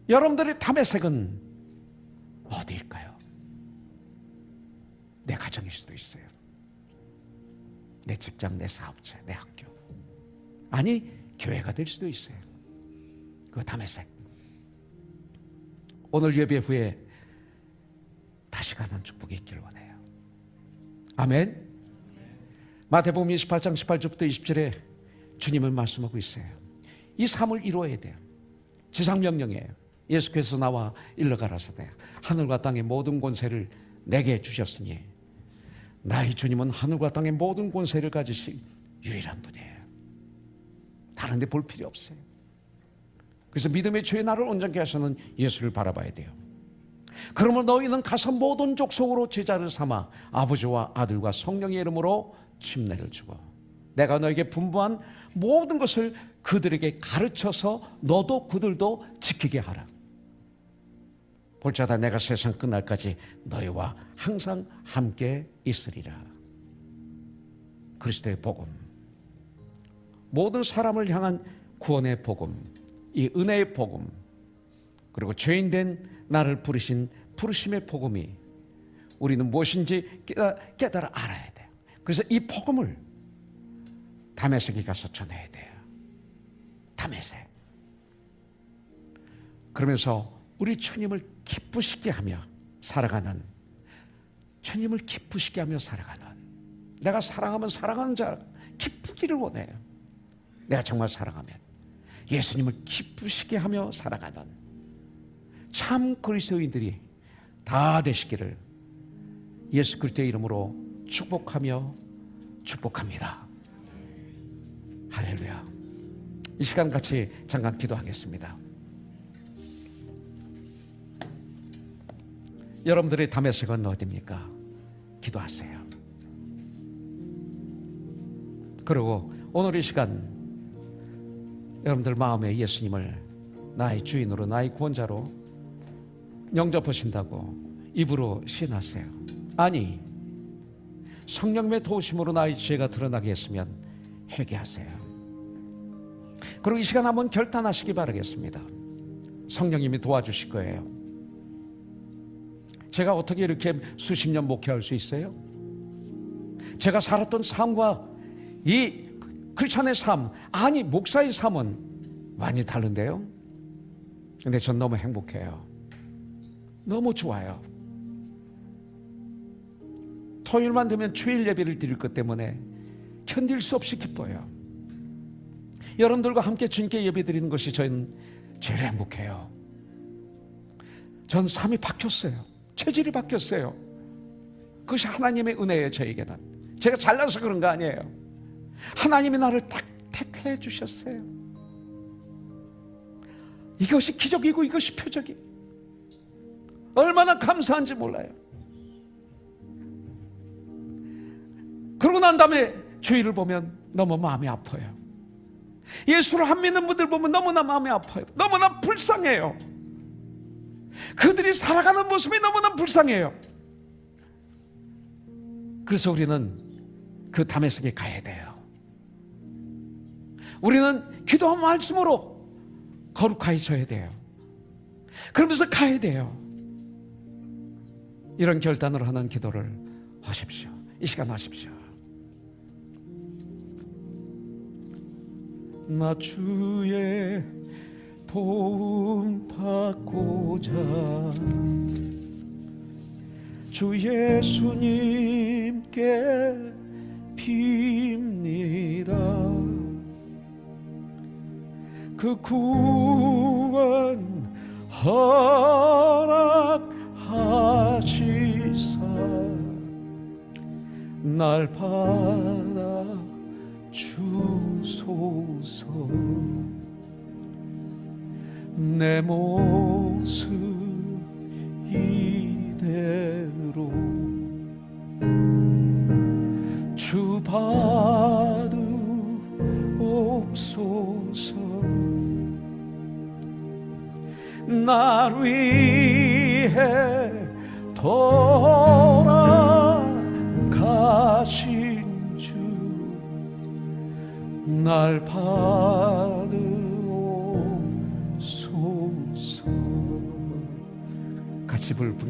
여러분들의 다메섹은 어디일까요? 내 가정일 수도 있어요. 내 직장, 내 사업체, 내 학교. 아니, 교회가 될 수도 있어요. 그 다메섹. 오늘 예배 후에 다시 가는 축복이 있기를 원해요. 아멘. 마태복음 28장 18절부터 20절에 주님은 말씀하고 있어요. 이 삶을 이루어야 돼요. 지상명령이에요. 예수께서 나와 일러 가라사대 하늘과 땅의 모든 권세를 내게 주셨으니 나의 주님은 하늘과 땅의 모든 권세를 가지신 유일한 분이에요. 다른 데 볼 필요 없어요. 그래서 믿음의 주의 나를 온전케 하시는 예수를 바라봐야 돼요. 그러면 너희는 가서 모든 족속으로 제자를 삼아 아버지와 아들과 성령의 이름으로 침례를 주고 내가 너에게 분부한 모든 것을 그들에게 가르쳐서 너도 그들도 지키게 하라. 볼지어다 내가 세상 끝날까지 너희와 항상 함께 있으리라. 그리스도의 복음, 모든 사람을 향한 구원의 복음, 이 은혜의 복음, 그리고 죄인된 나를 부르신 부르심의 복음이 우리는 무엇인지 깨달아 알아야 돼요. 그래서 이 복음을 다메섹에 가서 전해야 돼요. 다메섹. 그러면서 우리 주님을 기쁘시게 하며 살아가는, 주님을 기쁘시게 하며 살아가는, 내가 사랑하면 사랑하는 자 기쁘기를 원해요. 내가 정말 사랑하면 예수님을 기쁘시게 하며 살아가는 참 그리스도인들이 다 되시기를 예수 그리스도의 이름으로 축복하며 축복합니다. 할렐루야. 이 시간 같이 잠깐 기도하겠습니다. 여러분들의 다메섹은 어디입니까? 기도하세요. 그리고 오늘 이 시간 여러분들 마음에 예수님을 나의 주인으로 나의 구원자로 영접하신다고 입으로 시인하세요. 아니, 성령의 도우심으로 나의 죄가 드러나게 했으면 회개하세요. 그리고 이 시간 한번 결단하시기 바라겠습니다. 성령님이 도와주실 거예요. 제가 어떻게 이렇게 수십 년 목회할 수 있어요? 제가 살았던 삶과 이 크리스찬의 삶, 아니 목사의 삶은 많이 다른데요. 근데 전 너무 행복해요. 너무 좋아요. 토요일만 되면 주일 예배를 드릴 것 때문에 견딜 수 없이 기뻐요. 여러분들과 함께 주님께 예배 드리는 것이 저는 제일 행복해요. 전 삶이 바뀌었어요. 체질이 바뀌었어요. 그것이 하나님의 은혜예요. 저에게는 제가 잘나서 그런 거 아니에요. 하나님이 나를 딱 택해 주셨어요. 이것이 기적이고 이것이 표적이 얼마나 감사한지 몰라요. 그러고 난 다음에 주위를 보면 너무 마음이 아파요. 예수를 안 믿는 분들 보면 너무나 마음이 아파요. 너무나 불쌍해요. 그들이 살아가는 모습이 너무나 불쌍해요. 그래서 우리는 그 다메섹에 가야 돼요. 우리는 기도와 말씀으로 거룩해져야 돼요. 그러면서 가야 돼요. 이런 결단을 하는 기도를 하십시오. 이 시간 하십시오. 나 주의 도움 받고자 주 예수님께 빕니다. 그 구원 허락하시사 날 받아 주소서. 내 모습 이대로 주 받으옵소서. 날 위해 돌아가신 주 날 받으옵소서.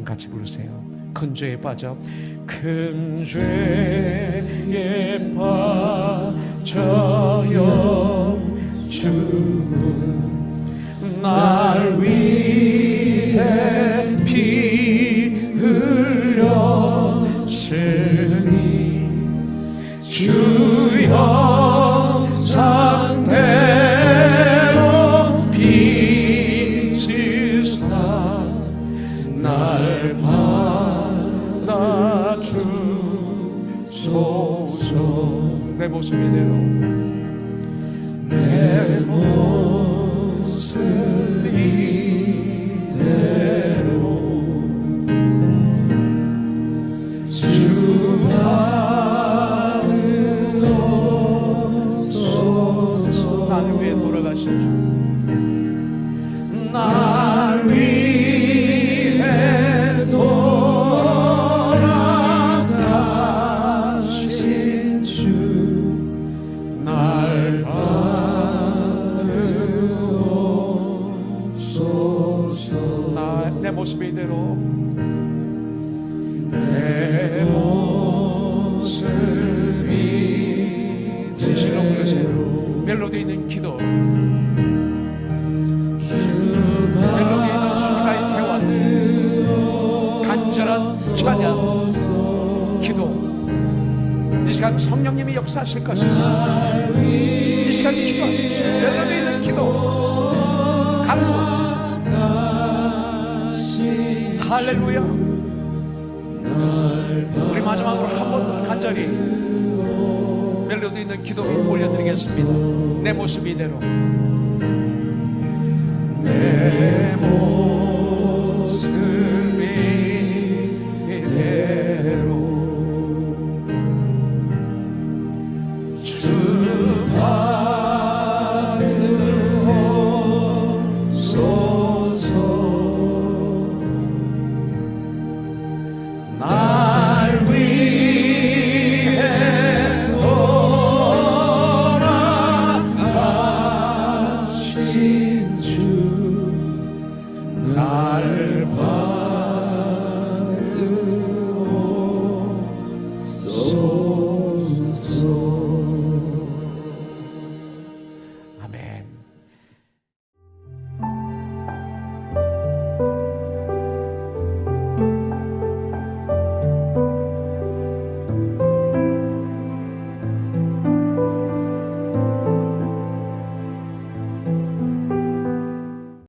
같이 부르세요. 큰 죄에 빠져 큰 죄에 빠져요 주는 날 위해 피 흘렸으니 주 형상대로 빚으사 날 받아 주소서. 내 모습 이대로 내 모습 이대로 주 받으옵소서. 나를 위해 돌아가신 주 날 위해 돌아가신 주 날 받으옵소서. 내 모습 이대로 내 모습 이대로 진실로 부르세요. 멜로디 있는 기도, 멜로디 있는 주님과의 대화, 간절한 찬양, 기도. 이 시간 성령님이 역사하실 것입니다. 이 시간 기도하십시오. 멜로디 있는 기도, 간구. 할렐루야. 우리 마지막으로 한 번 간절히 멜로디 있는 기도 올려드리겠습니다. 내 모습 이대로 내 모습